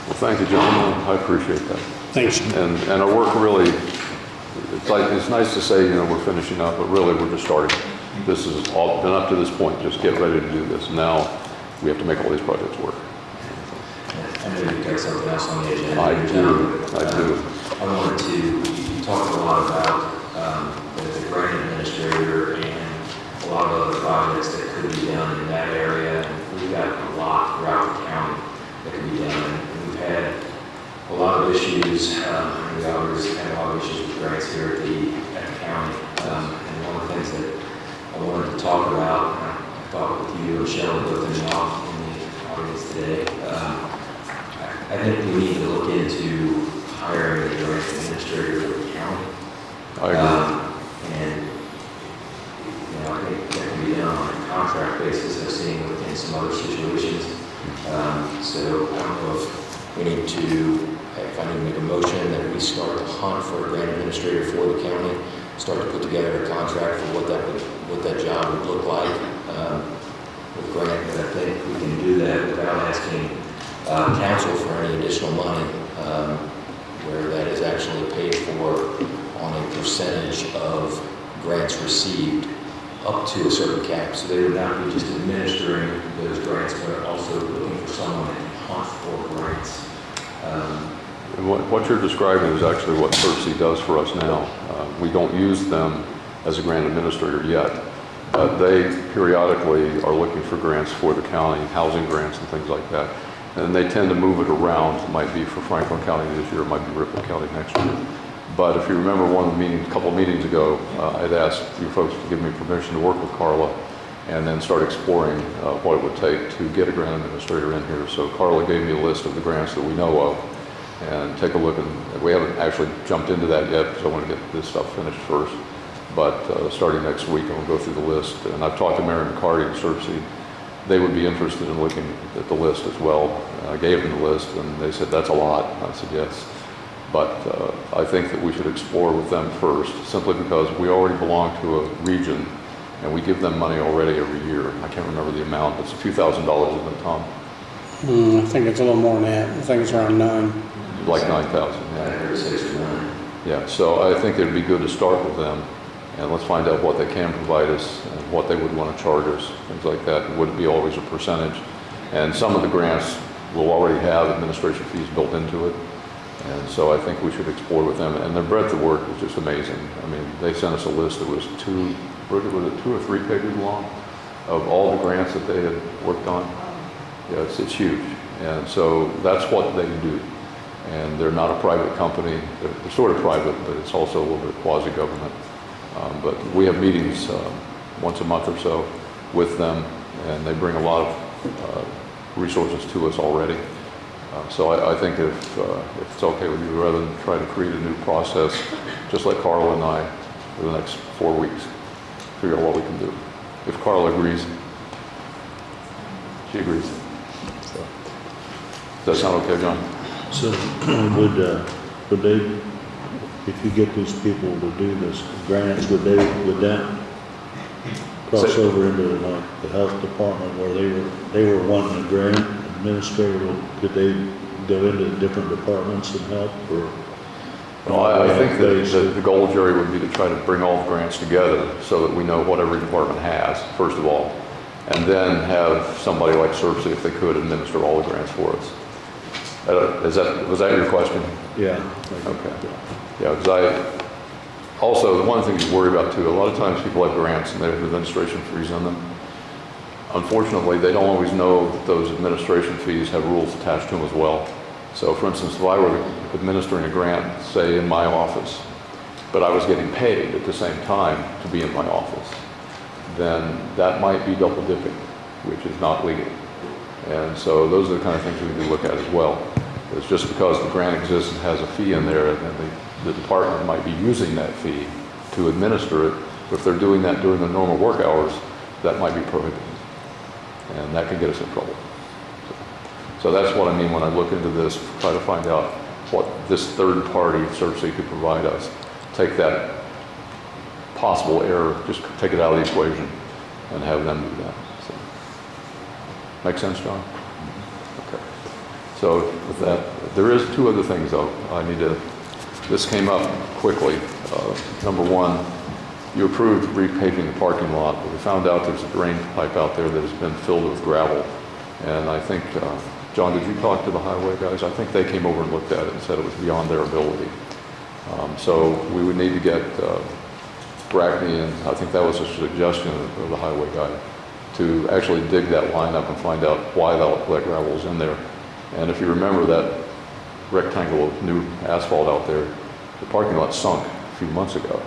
Well, thank you, gentlemen. I appreciate that. Thanks. And our work really, it's nice to say, we're finishing up, but really we're just starting. This has all been up to this point. Just get ready to do this. Now we have to make all these projects work. I know you've got something else on the agenda. I do. I wanted to, you talked a lot about the grant administrator and a lot of other projects that could be done in that area. And we've got a lot throughout the county that can be done. And we've had a lot of issues, we always have a lot of issues with grants here at the county. And one of the things that I wanted to talk about, and I thought with you and Shelley both in the audience today, I think we need to look into hiring a grant administrator for the county. I agree. And, I think that can be done on a contract basis. I've seen within some other situations. So I don't know if we need to, if I need to make a motion that we start to hunt for a grant administrator for the county, start to put together a contract for what that job would look like with grant. But I think we can do that without asking council for any additional money, where that is actually paid for on a percentage of grants received up to a certain cap. So they would not be just administering those grants, but also looking for someone that can hunt for grants. And what you're describing is actually what CERC does for us now. We don't use them as a grant administrator yet. They periodically are looking for grants for the county, housing grants and things like that. And they tend to move it around. It might be for Franklin County this year, it might be Ripon County next year. But if you remember a couple of meetings ago, I'd asked you folks to give me permission to work with Carla and then start exploring what it would take to get a grant administrator in here. So Carla gave me a list of the grants that we know of, and take a look. And we haven't actually jumped into that yet because I want to get this stuff finished first. But starting next week, I'm going to go through the list. And I've talked to Mary McCarty and CERC. They would be interested in looking at the list as well. I gave them the list, and they said, that's a lot. I said, yes. But I think that we should explore with them first, simply because we already belong to a region, and we give them money already every year. I can't remember the amount. It's a few $1,000s, isn't it, Tom? I think it's a little more than that. I think it's around 9. Like 9,000, yeah. Yeah, so I think it'd be good to start with them, and let's find out what they can provide us and what they would want to charge us, things like that. It wouldn't be always a percentage. And some of the grants will already have administration fees built into it. And so I think we should explore with them. And their breadth of work was just amazing. I mean, they sent us a list that was 2 or 3 pages long of all the grants that they had worked on. Yeah, it's huge. And so that's what they do. And they're not a private company. They're sort of private, but it's also a little bit quasi-government. But we have meetings once a month or so with them, and they bring a lot of resources to us already. So I think if it's okay with you, rather than try to create a new process, just let Carla and I, for the next 4 weeks, figure out what we can do. If Carla agrees, she agrees. So, does that sound okay, John? So would they, if you get these people to do this grants, would that cross over into like the health department where they were wanting a grant administrator? Could they go into different departments and help, or? Well, I think that the goal, Jerry, would be to try to bring all the grants together so that we know what every department has, first of all, and then have somebody like Cersei, if they could, administer all the grants for us. Was that your question? Yeah. Okay. Yeah, because also, the one thing you worry about too, a lot of times people have grants and they have administration fees on them. Unfortunately, they don't always know that those administration fees have rules attached to them as well. So for instance, if I were administering a grant, say in my office, but I was getting paid at the same time to be in my office, then that might be double dipping, which is not legal. And so those are the kind of things we need to look at as well. It's just because the grant exists and has a fee in there, and then the department might be using that fee to administer it. But if they're doing that during the normal work hours, that might be prohibited. And that can get us in trouble. So that's what I mean when I look into this, try to find out what this third party Cersei could provide us. Take that possible error, just take it out of the equation and have them do that. So, make sense, John? Okay. So with that, there is 2 other things though. This came up quickly. Number one, you approved repaving the parking lot, but we found out there's a drain pipe out there that has been filled with gravel. And I think, John, did you talk to the highway guys? I think they came over and looked at it and said it was beyond their ability. So we would need to get Brackney, and I think that was a suggestion of the highway guy, to actually dig that line up and find out why that gravel is in there. And if you remember that rectangle of new asphalt out there, the parking lot sunk a few months ago.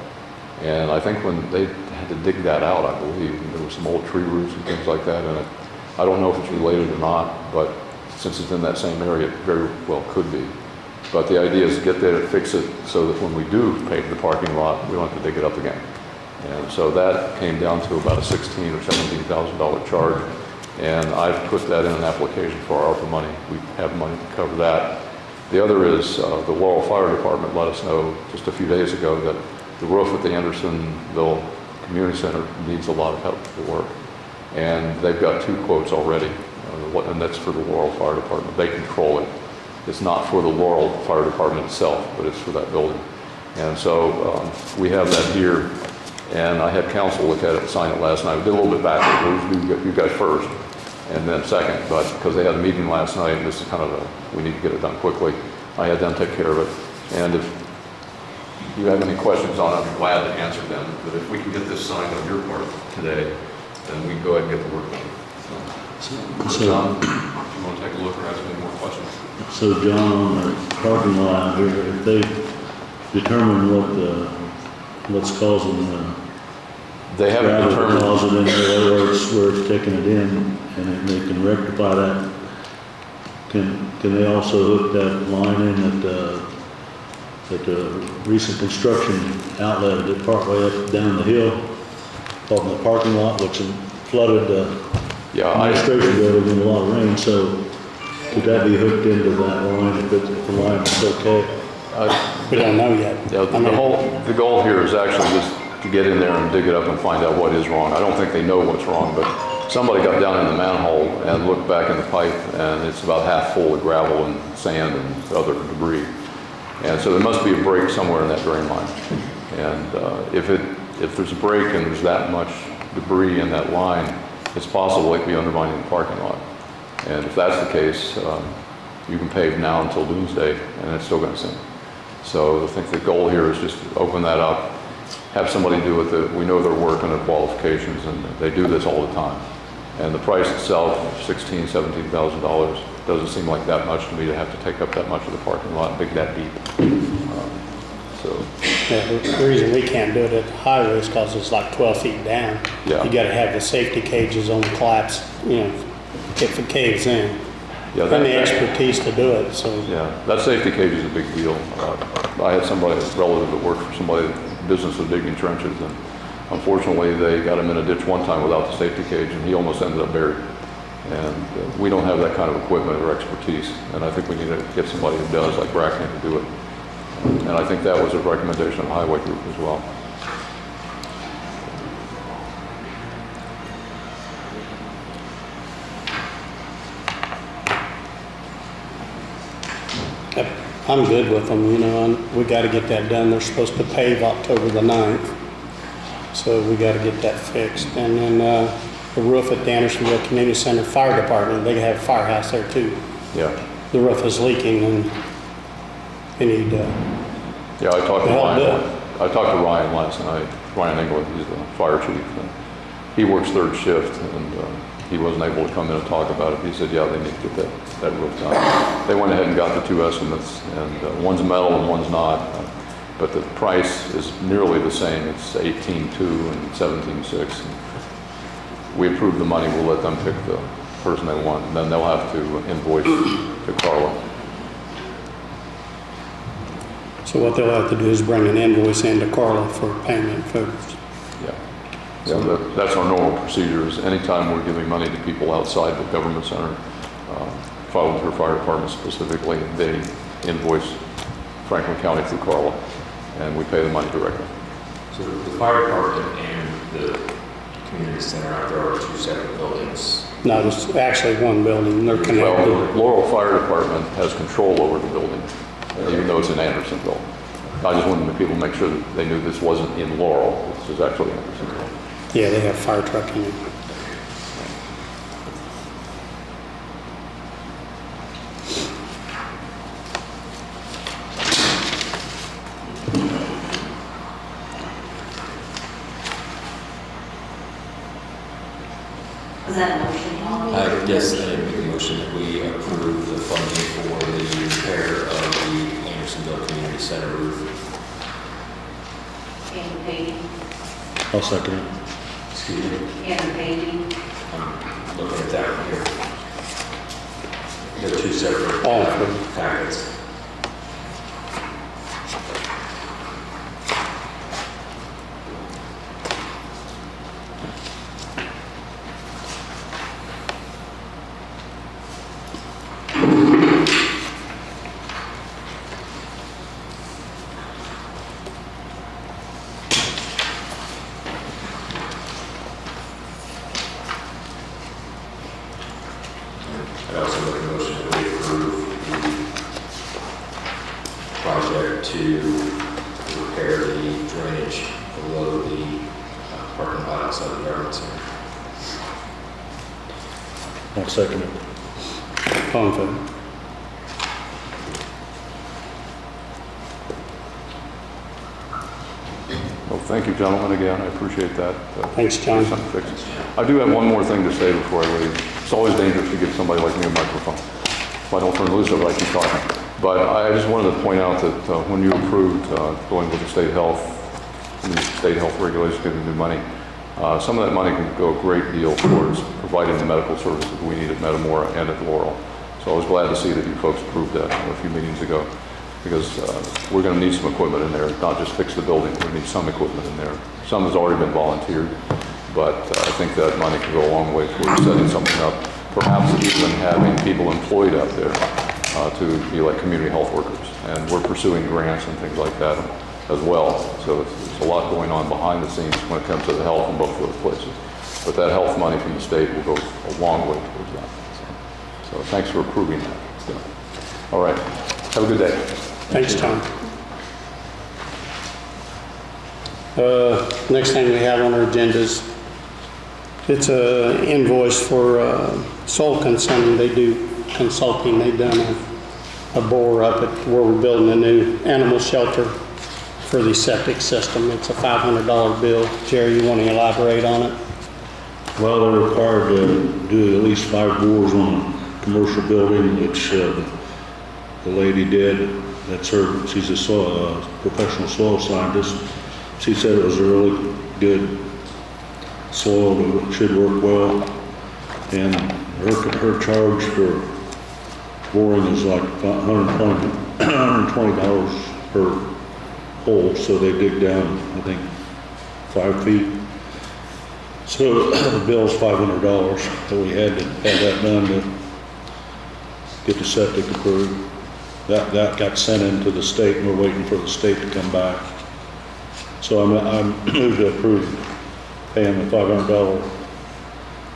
And I think when they had to dig that out, I believe, there were some old tree roots and things like that in it. I don't know if it's related or not, but since it's in that same area, it very well could be. But the idea is to get there, fix it, so that when we do pave the parking lot, we don't have to dig it up again. And so that came down to about a $16,000 or $17,000 charge. And I've put that in an application for our ARPA money. We have money to cover that. The other is the Laurel Fire Department let us know just a few days ago that the roof at the Andersonville Community Center needs a lot of help to work. And they've got 2 quotes already, and that's for the Laurel Fire Department. They control it. It's not for the Laurel Fire Department itself, but it's for that building. And so we have that here, and I had council look at it and sign it last night. We did a little bit backwards. You guys first, and then second, but because they had a meeting last night, and this is kind of we need to get it done quickly, I had them take care of it. And if you have any questions on it, I'm glad to answer them. But if we can get this signed on your part today, then we can go ahead and get the work done. So John, if you want to take a look or ask any more questions. So John, on the parking lot here, if they determine what's causing the They haven't gravel determined. deposit in there, where it's taking it in, and they can rectify that, can they also hook that line in at the recent construction outlet that partway up down the hill from the parking lot, which flooded the administration building in a lot of rain? So could that be hooked into that line if the line is okay? We don't know yet. Yeah, the goal here is actually just to get in there and dig it up and find out what is wrong. I don't think they know what's wrong, but somebody got down in the manhole and looked back in the pipe, and it's about half full of gravel and sand and other debris. And so there must be a break somewhere in that drain line. And if there's a break and there's that much debris in that line, it's possible it could be undermining the parking lot. And if that's the case, you can pave now until doomsday, and it's still going to sink. So I think the goal here is just to open that up, have somebody do it. We know their work and their qualifications, and they do this all the time. And the price itself, $16,000, $17,000, doesn't seem like that much to me to have to take up that much of the parking lot and dig that deep. Yeah, the reason we can't do it at the highway is because it's like 12 feet down. Yeah. You got to have the safety cages on the collapse, if it caves in. Yeah, and the expertise to do it, so. Yeah, that safety cage is a big deal. I had somebody, a relative that worked for somebody, business was digging trenches, and unfortunately, they got him in a ditch one time without the safety cage, and he almost ended up buried. And we don't have that kind of equipment or expertise, and I think we need to get somebody who does, like Bracken, to do it. And I think that was a recommendation of the Highway Group as well. Yep, I'm good with them, you know, and we gotta get that done. They're supposed to pave October the 9th. So we gotta get that fixed. And then, the roof at the Andersonville Community Center Fire Department, they have a firehouse there too. Yeah. The roof is leaking and they need, Yeah, I talked to Well, Ryan. I talked to Ryan last night. Ryan England, he's the fire chief. And he works third shift, and he wasn't able to come in and talk about it. He said, yeah, they need to get that roof done. They went ahead and got the two estimates, and one's metal and one's not. But the price is nearly the same. It's 18.2 and 17.6. We approved the money. We'll let them pick the person they want, and then they'll have to invoice to Carla. so what they'll have to do is bring an invoice into Carla for payment first. Yeah, that's our normal procedures. Anytime we're giving money to people outside the government center, volunteer fire department specifically, they invoice Franklin County through Carla, and we pay the money directly. So the fire department and the community center out there are two separate buildings. No, it's actually one building, they're Well, connected. the Laurel Fire Department has control over the building, even though it's in Andersonville. I just wanted people to make sure that they knew this wasn't in Laurel, this is actually Andersonville. Yeah, they have fire truck in it. Was that a motion? Yes, I make a motion that we approve the funding for the repair of the Andersonville Community Center roof. And paving, I'll second it. Excuse me, and paving. I'm looking at that one here. They're two separate All approved. packets. I'd also make a motion that we approve the project to repair the drainage below the parking lot outside the government center. I'll second it. All in favor? Well, thank you, gentlemen, again, I appreciate that. Thanks, John. Get something fixed. I do have one more thing to say before I leave. It's always dangerous to give somebody like me a microphone. If I don't turn loose of it, I keep talking. But I just wanted to point out that when you approved going with the state health regulations, getting new money, some of that money can go a great deal towards providing the medical services we need at Metamora and at Laurel. So I was glad to see that you folks approved that a few meetings ago, because we're going to need some equipment in there, not just fix the building, we need some equipment in there. Some has already been volunteered, but I think that money can go a long way towards setting something up, perhaps even having people employed out there to be like community health workers. And we're pursuing grants and things like that as well. So there's a lot going on behind the scenes when it comes to the health in both of those places. But that health money from the state will go a long way towards that. So thanks for approving that. So, all right, have a good day. Thanks, Tom. Next thing we have on our agenda is, it's a invoice for Soul Consulting. They do consulting. They've done a bore up at where we're building a new animal shelter for the septic system. It's a $500 bill. Jerry, you want to elaborate on it? Well, they're required to do at least 5 bores on a commercial building, which the lady did. That's her, she's a professional soil scientist. She said it was a really good soil that should work well. And her charge for boring is like $120 per hole, so they dig down, I think, 5 feet. So the bill's $500, so we had to have that done to get the septic approved. That got sent into the state, and we're waiting for the state to come back. So I'm moved to approve paying the $500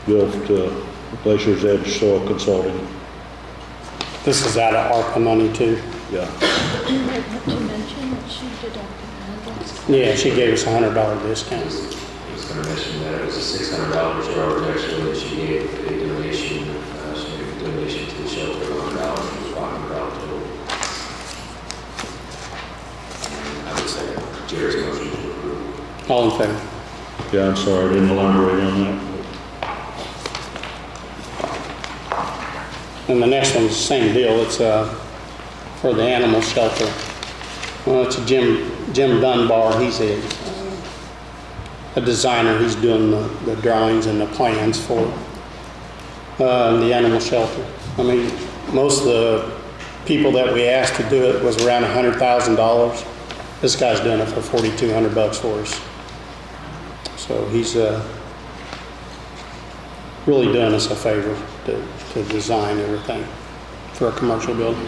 bill to Glacier's Edge Soil Consulting. This is out of ARPA money too. Yeah. You might want to mention that she deducted $100. Yeah, she gave us a $100 discount. I was going to mention that it was a $600 charge actually that she gave a donation. She gave a donation to the shelter of $100, which was $500 total. And I would say Jerry's motion to approve. All in favor? Yeah, I'm sorry, I didn't elaborate on that. And the next one's the same deal. It's for the animal shelter. Well, it's a Jim Dunbar. He's a designer. He's doing the drawings and the plans for the animal shelter. I mean, most of the people that we asked to do it was around $100,000. This guy's doing it for $4,200 for us. So he's really doing us a favor to design everything for a commercial building.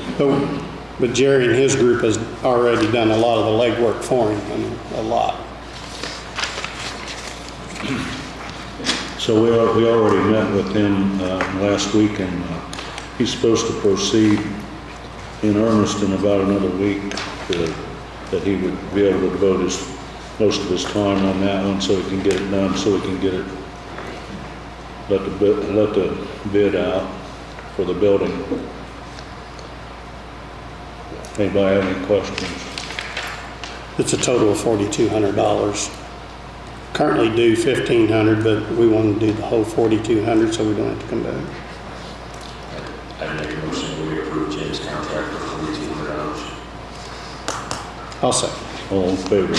But Jerry and his group has already done a lot of the legwork for him, I mean, a lot. So we already met with him last week, and he's supposed to proceed in earnest in about another week, that he would be able to devote most of his time on that one so he can get it done, so we can get it, let the bid out for the building. Anybody have any questions? It's a total of $4,200. Currently due $1,500, but we want to do the whole $4,200 so we don't have to come back. I'd make a motion that we approve Jim's contract for $4,200. I'll second. All in favor?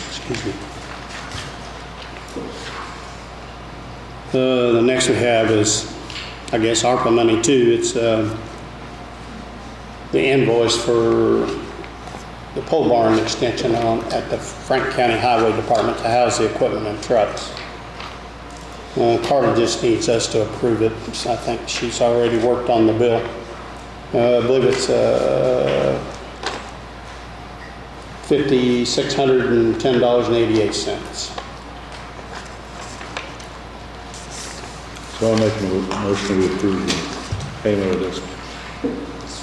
Excuse me. The next we have is, I guess, ARPA money too. It's the invoice for the pole barn extension at the Frank County Highway Department to house the equipment and trucks. Carter just needs us to approve it. So I think she's already worked on the bill. I believe it's $5,610.88. So I'll make a motion to approve the payment of this. It's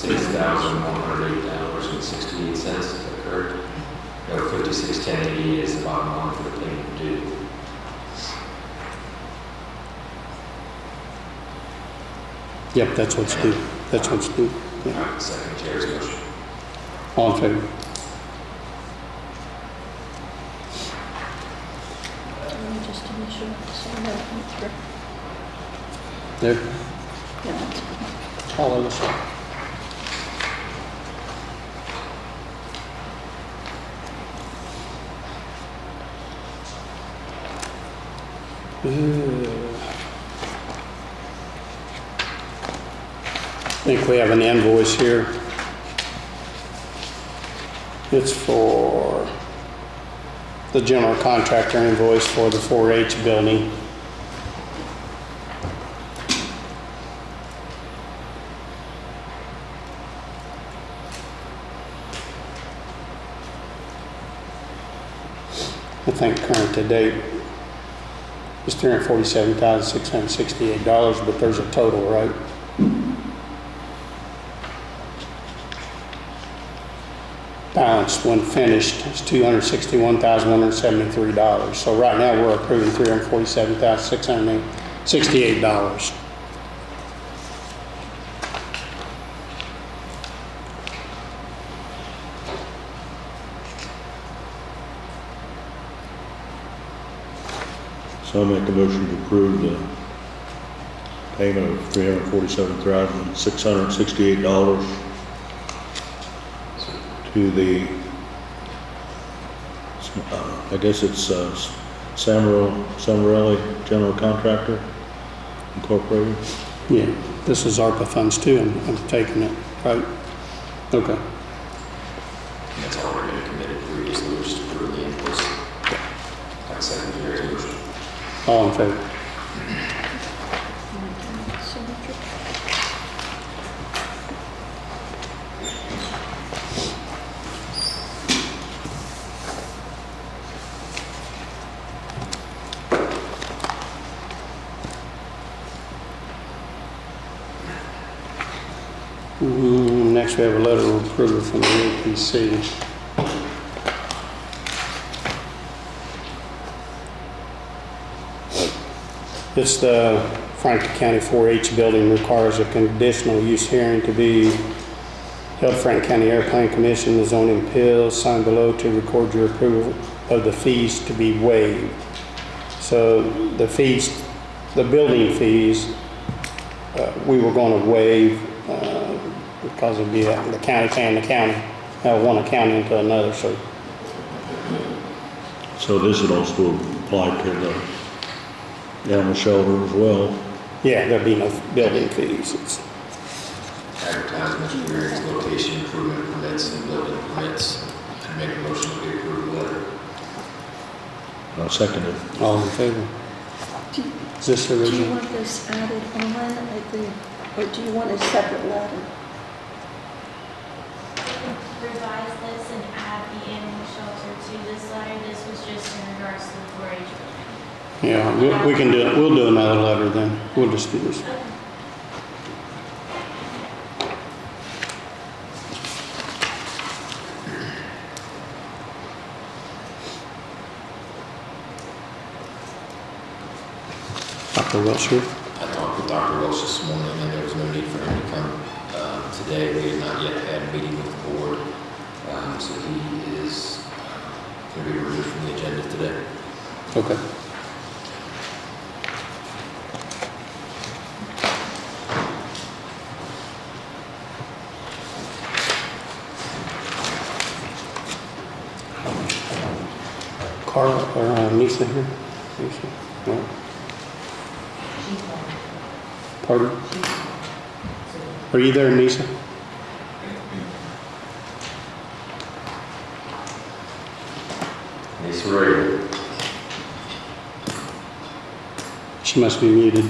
$56,108.68, is that correct? No, $56,1088 is the bottom line for the payment due. Yep, that's what's due. That's what's due. All right, second Jerry's motion. All in favor? Let me just initial so that went through. There. Yeah, that's fine. All of us. I think we have an invoice here. It's for the general contractor invoice for the 4-H building. I think current to date is $347,668, but there's a total, right? Balance when finished is $261,173. So right now we're approving $347,668. So I'll make a motion to approve the payment of $347,668 to the I guess it's Samarelli General Contractor Incorporated. Yeah, this is ARPA funds too, I'm taking it, right? Okay. And that's already been committed previously, we're just approving the invoice. I second the resolution. All in favor? Signature. Next, we have a letter of approval from the APC. This, the Franklin County 4-H building requires a conditional use hearing to be held. Franklin County Airplane Commission, the zoning appeals, sign below to record your approval of the fees to be waived. So the fees, the building fees, we were going to waive because it'd be the county paying the county, one county into another, so. So this would also apply to the animal shelter as well. Yeah, there'd be no building fees. It's- Advertisement, hearings, location improvement permits, and building permits. Make a motion to approve the letter. I'll second it. All in favor? Is this the Do you original? want this added on at the, or do you want a separate letter? Revise this and add the animal shelter to this letter. This was just in regards to the 4-H. Yeah, we can do it. We'll do another letter then. We'll just do this. Dr. Wilshire? I talked with Dr. Welch this morning, and there was no need for him to come today. We had not yet had a meeting with the board, so he is going to be removed from the agenda today. Okay. Carla or Nisa here? Nisa? No? Pardon? Are you there, Nisa? Ms. Reeves. She must be muted.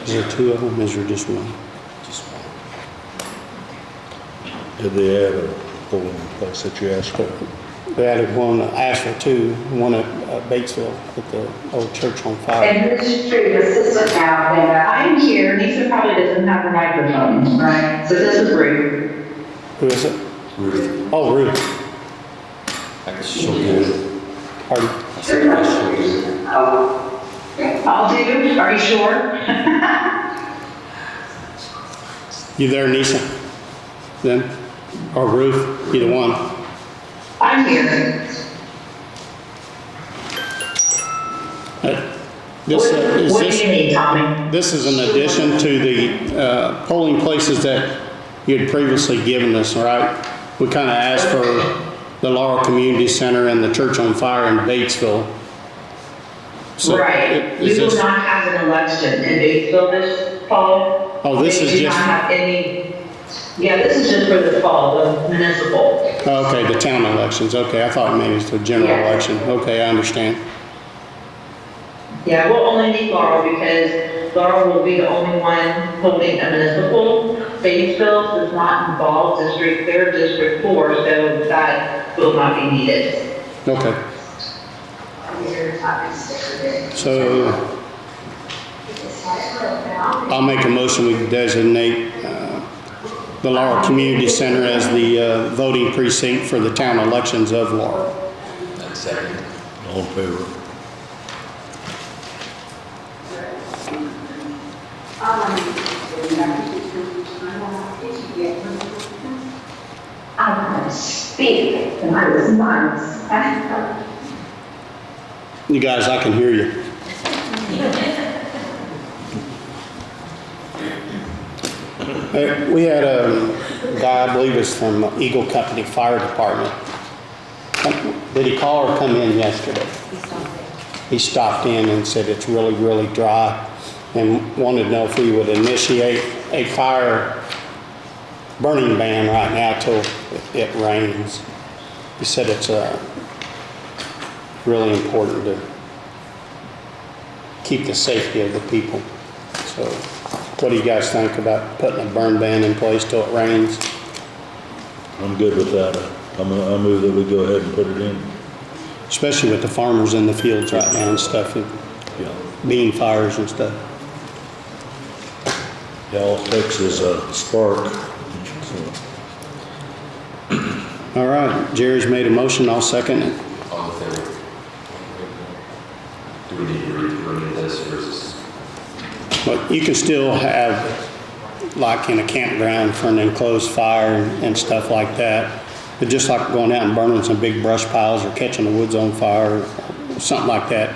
Is there two of them? Is there just one? Just one. Did they add a polling place that you asked for? They added one, I asked for two, one at Batesville at the old church on fire. Administrative assistant now, and I'm here. Lisa probably doesn't have the microphone, right? So this is Ruth. Who is it? Ruth. Oh, Ruth. I guess she'll do it. Pardon? I said, I guess she'll do it. I'll do. Are you sure? You there, Nisa? Then? Or Ruth? Either one. I'm here. This, is What do this, you need, Tommy? this is in addition to the polling places that you had previously given us, right? We kind of asked for the Laurel Community Center and the Church on Fire in Batesville. So Right. is We will this- not have an election in Batesville this fall. Oh, this is They do just- not have any, yeah, this is just for the fall, the municipal. Okay, the town elections. Okay, I thought maybe it's the general Yeah. election. Okay, I understand. Yeah, we'll only need Laurel because Laurel will be the only one holding a municipal. Batesville is not involved, they're District 4, so that will not be needed. Okay. So I'll make a motion we designate the Laurel Community Center as the voting precinct for the town elections of Laurel. That's second. All in favor? speak in my response. You guys, I can hear you. We had a guy, I believe it's from Eagle Company Fire Department. Did he call or come in yesterday? He stopped in and said it's really, really dry and wanted to know if we would initiate a fire burning ban right now till it rains. He said it's really important to keep the safety of the people. So what do you guys think about putting a burn ban in place till it rains? I'm good with that. I move that we go ahead and put it in. Especially with the farmers in the fields right now and stuff, and bean fires and stuff. Yeah, all it takes is a spark. All right, Jerry's made a motion, I'll second it. All in favor? Do we need to read this versus? But you can still have, like in a campground for an enclosed fire and stuff like that. But just like going out and burning some big brush piles or catching the woods on fire, or something like that,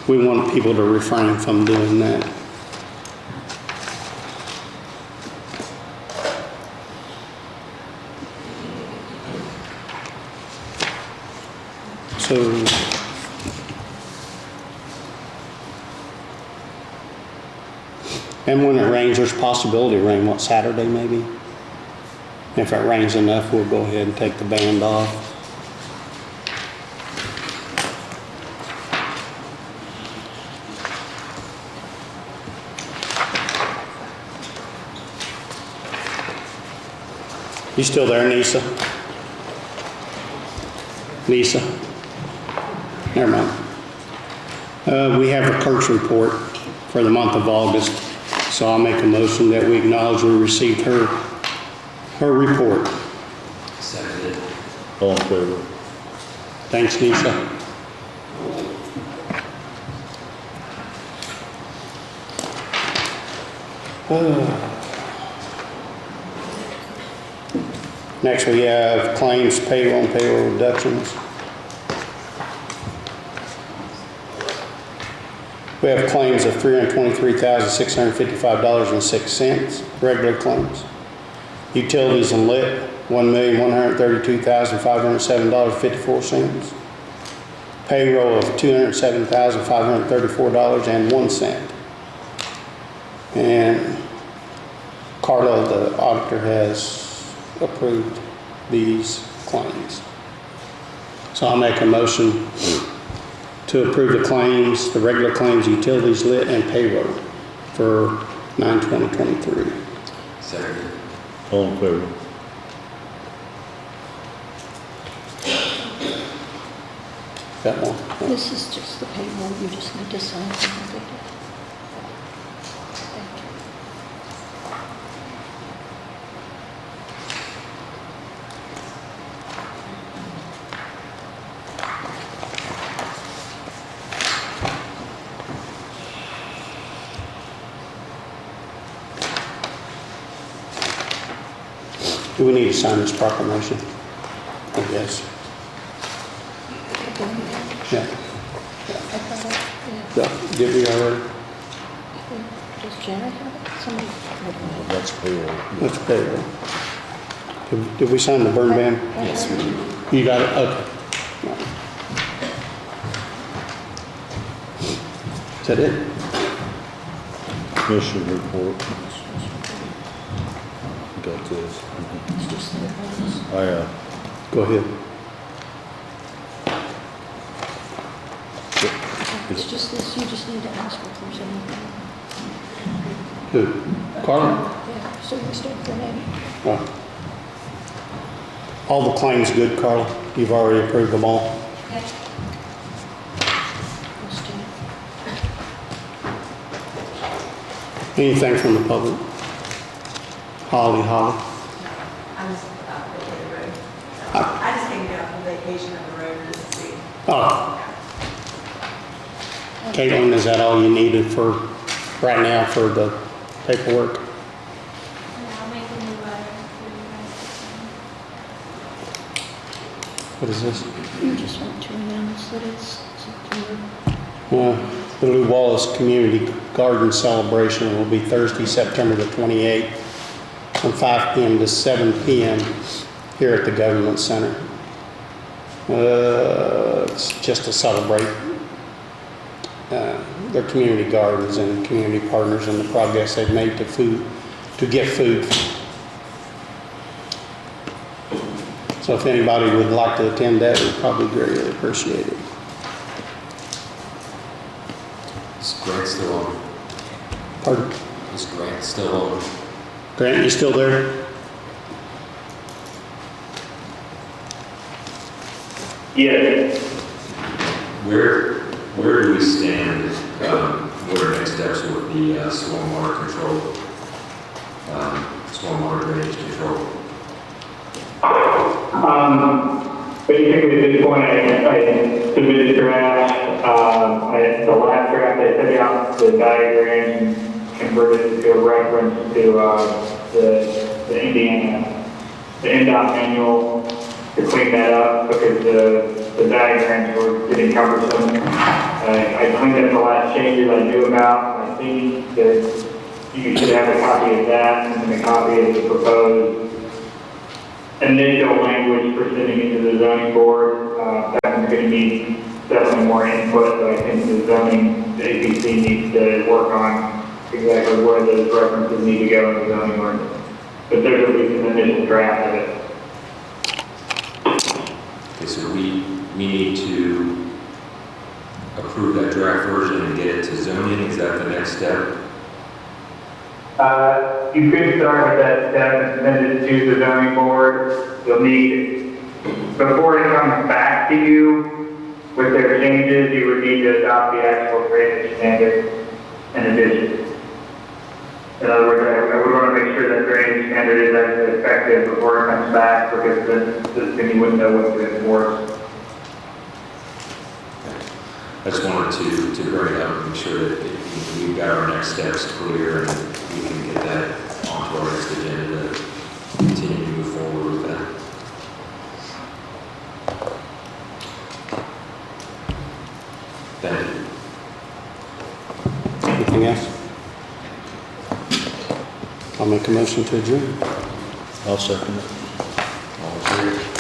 we want people to refrain from doing that. So, and when it rains, there's possibility of rain, what, Saturday maybe? If it rains enough, we'll go ahead and take the band off. You still there, Nisa? Nisa? Never mind. We have a clerk's report for the month of August, so I'll make a motion that we acknowledge we received her report. Seconded. All in favor? Thanks, Nisa. Next we have claims, payroll, and payroll reductions. We have claims of $323,655.06, regular claims. Utilities and lit, $1,132,507.54. Payroll of $207,534.01. And Carla, the auditor, has approved these claims. So I'll make a motion to approve the claims, the regular claims, utilities, lit, and payroll for 9/20/23. Seconded. All in favor? That one. This is just the payroll, you just need to sign and date it. Thank you. Do we need to sign this proclamation? I guess. Yeah. I thought, Yeah. Did we already? does Janet have it? Somebody. That's payroll. Let's payroll. Did we sign the burn ban? Yes, we did. You got it? Okay. Is that it? Commissioner report. Got this. It's just the ones. Go ahead. It's just this, you just need to ask if there's anything. Who? Carla? Yeah, so we start for name. Oh. All the claims good, Carla? You've already approved them all? Anything from the public? Holly? I was Vacated Road. I just came down from vacation on the road just to see. Oh. Caitlin, is that all you needed for, right now for the paperwork? And I'll make a new letter for you guys What is this? You just want to announce that it's September. The Lou Wallace Community Garden Celebration will be Thursday, September the 28th, from 5 p.m. to 7 p.m. here at the Government Center. It's just to celebrate their community gardens and community partners and the progress they've made to get food. So if anybody would like to attend that, we'd probably greatly appreciate it. Is Grant still on? Pardon? Is Grant still on? Grant, you still there? Yes. Where do we stand, what are next steps with the stormwater control, stormwater drainage control? Basically at this point, I submitted drafts. The last draft I sent out the diagram and converted it to a reference to the NDOT manual to clean that up because the diagrams were getting cumbersome. I cleaned up the last changes I knew about. I think that you should have a copy of that and then a copy of the proposed initial language for sending it to the zoning board. That's going to need definitely more input, but I think the APC needs to work on exactly where those references need to go in the zoning ordinance. But there's at least an initial draft of it. Okay, so we need to approve that draft version and get it to zoning, is that the next step? You could start with that step and send it to the zoning board. You'll need, before it comes back to you with their changes, you would need to adopt the actual drainage standard in addition. In other words, I would want to make sure that drainage standard is actually effective before it comes back, because then you wouldn't know what to enforce. I just wanted to bring it up and make sure that we've got our next steps clear and we can get that onto our next agenda to continue to move forward with that. Thank you. Anything else? I'll make a motion to adjourn. I'll second it. All in favor?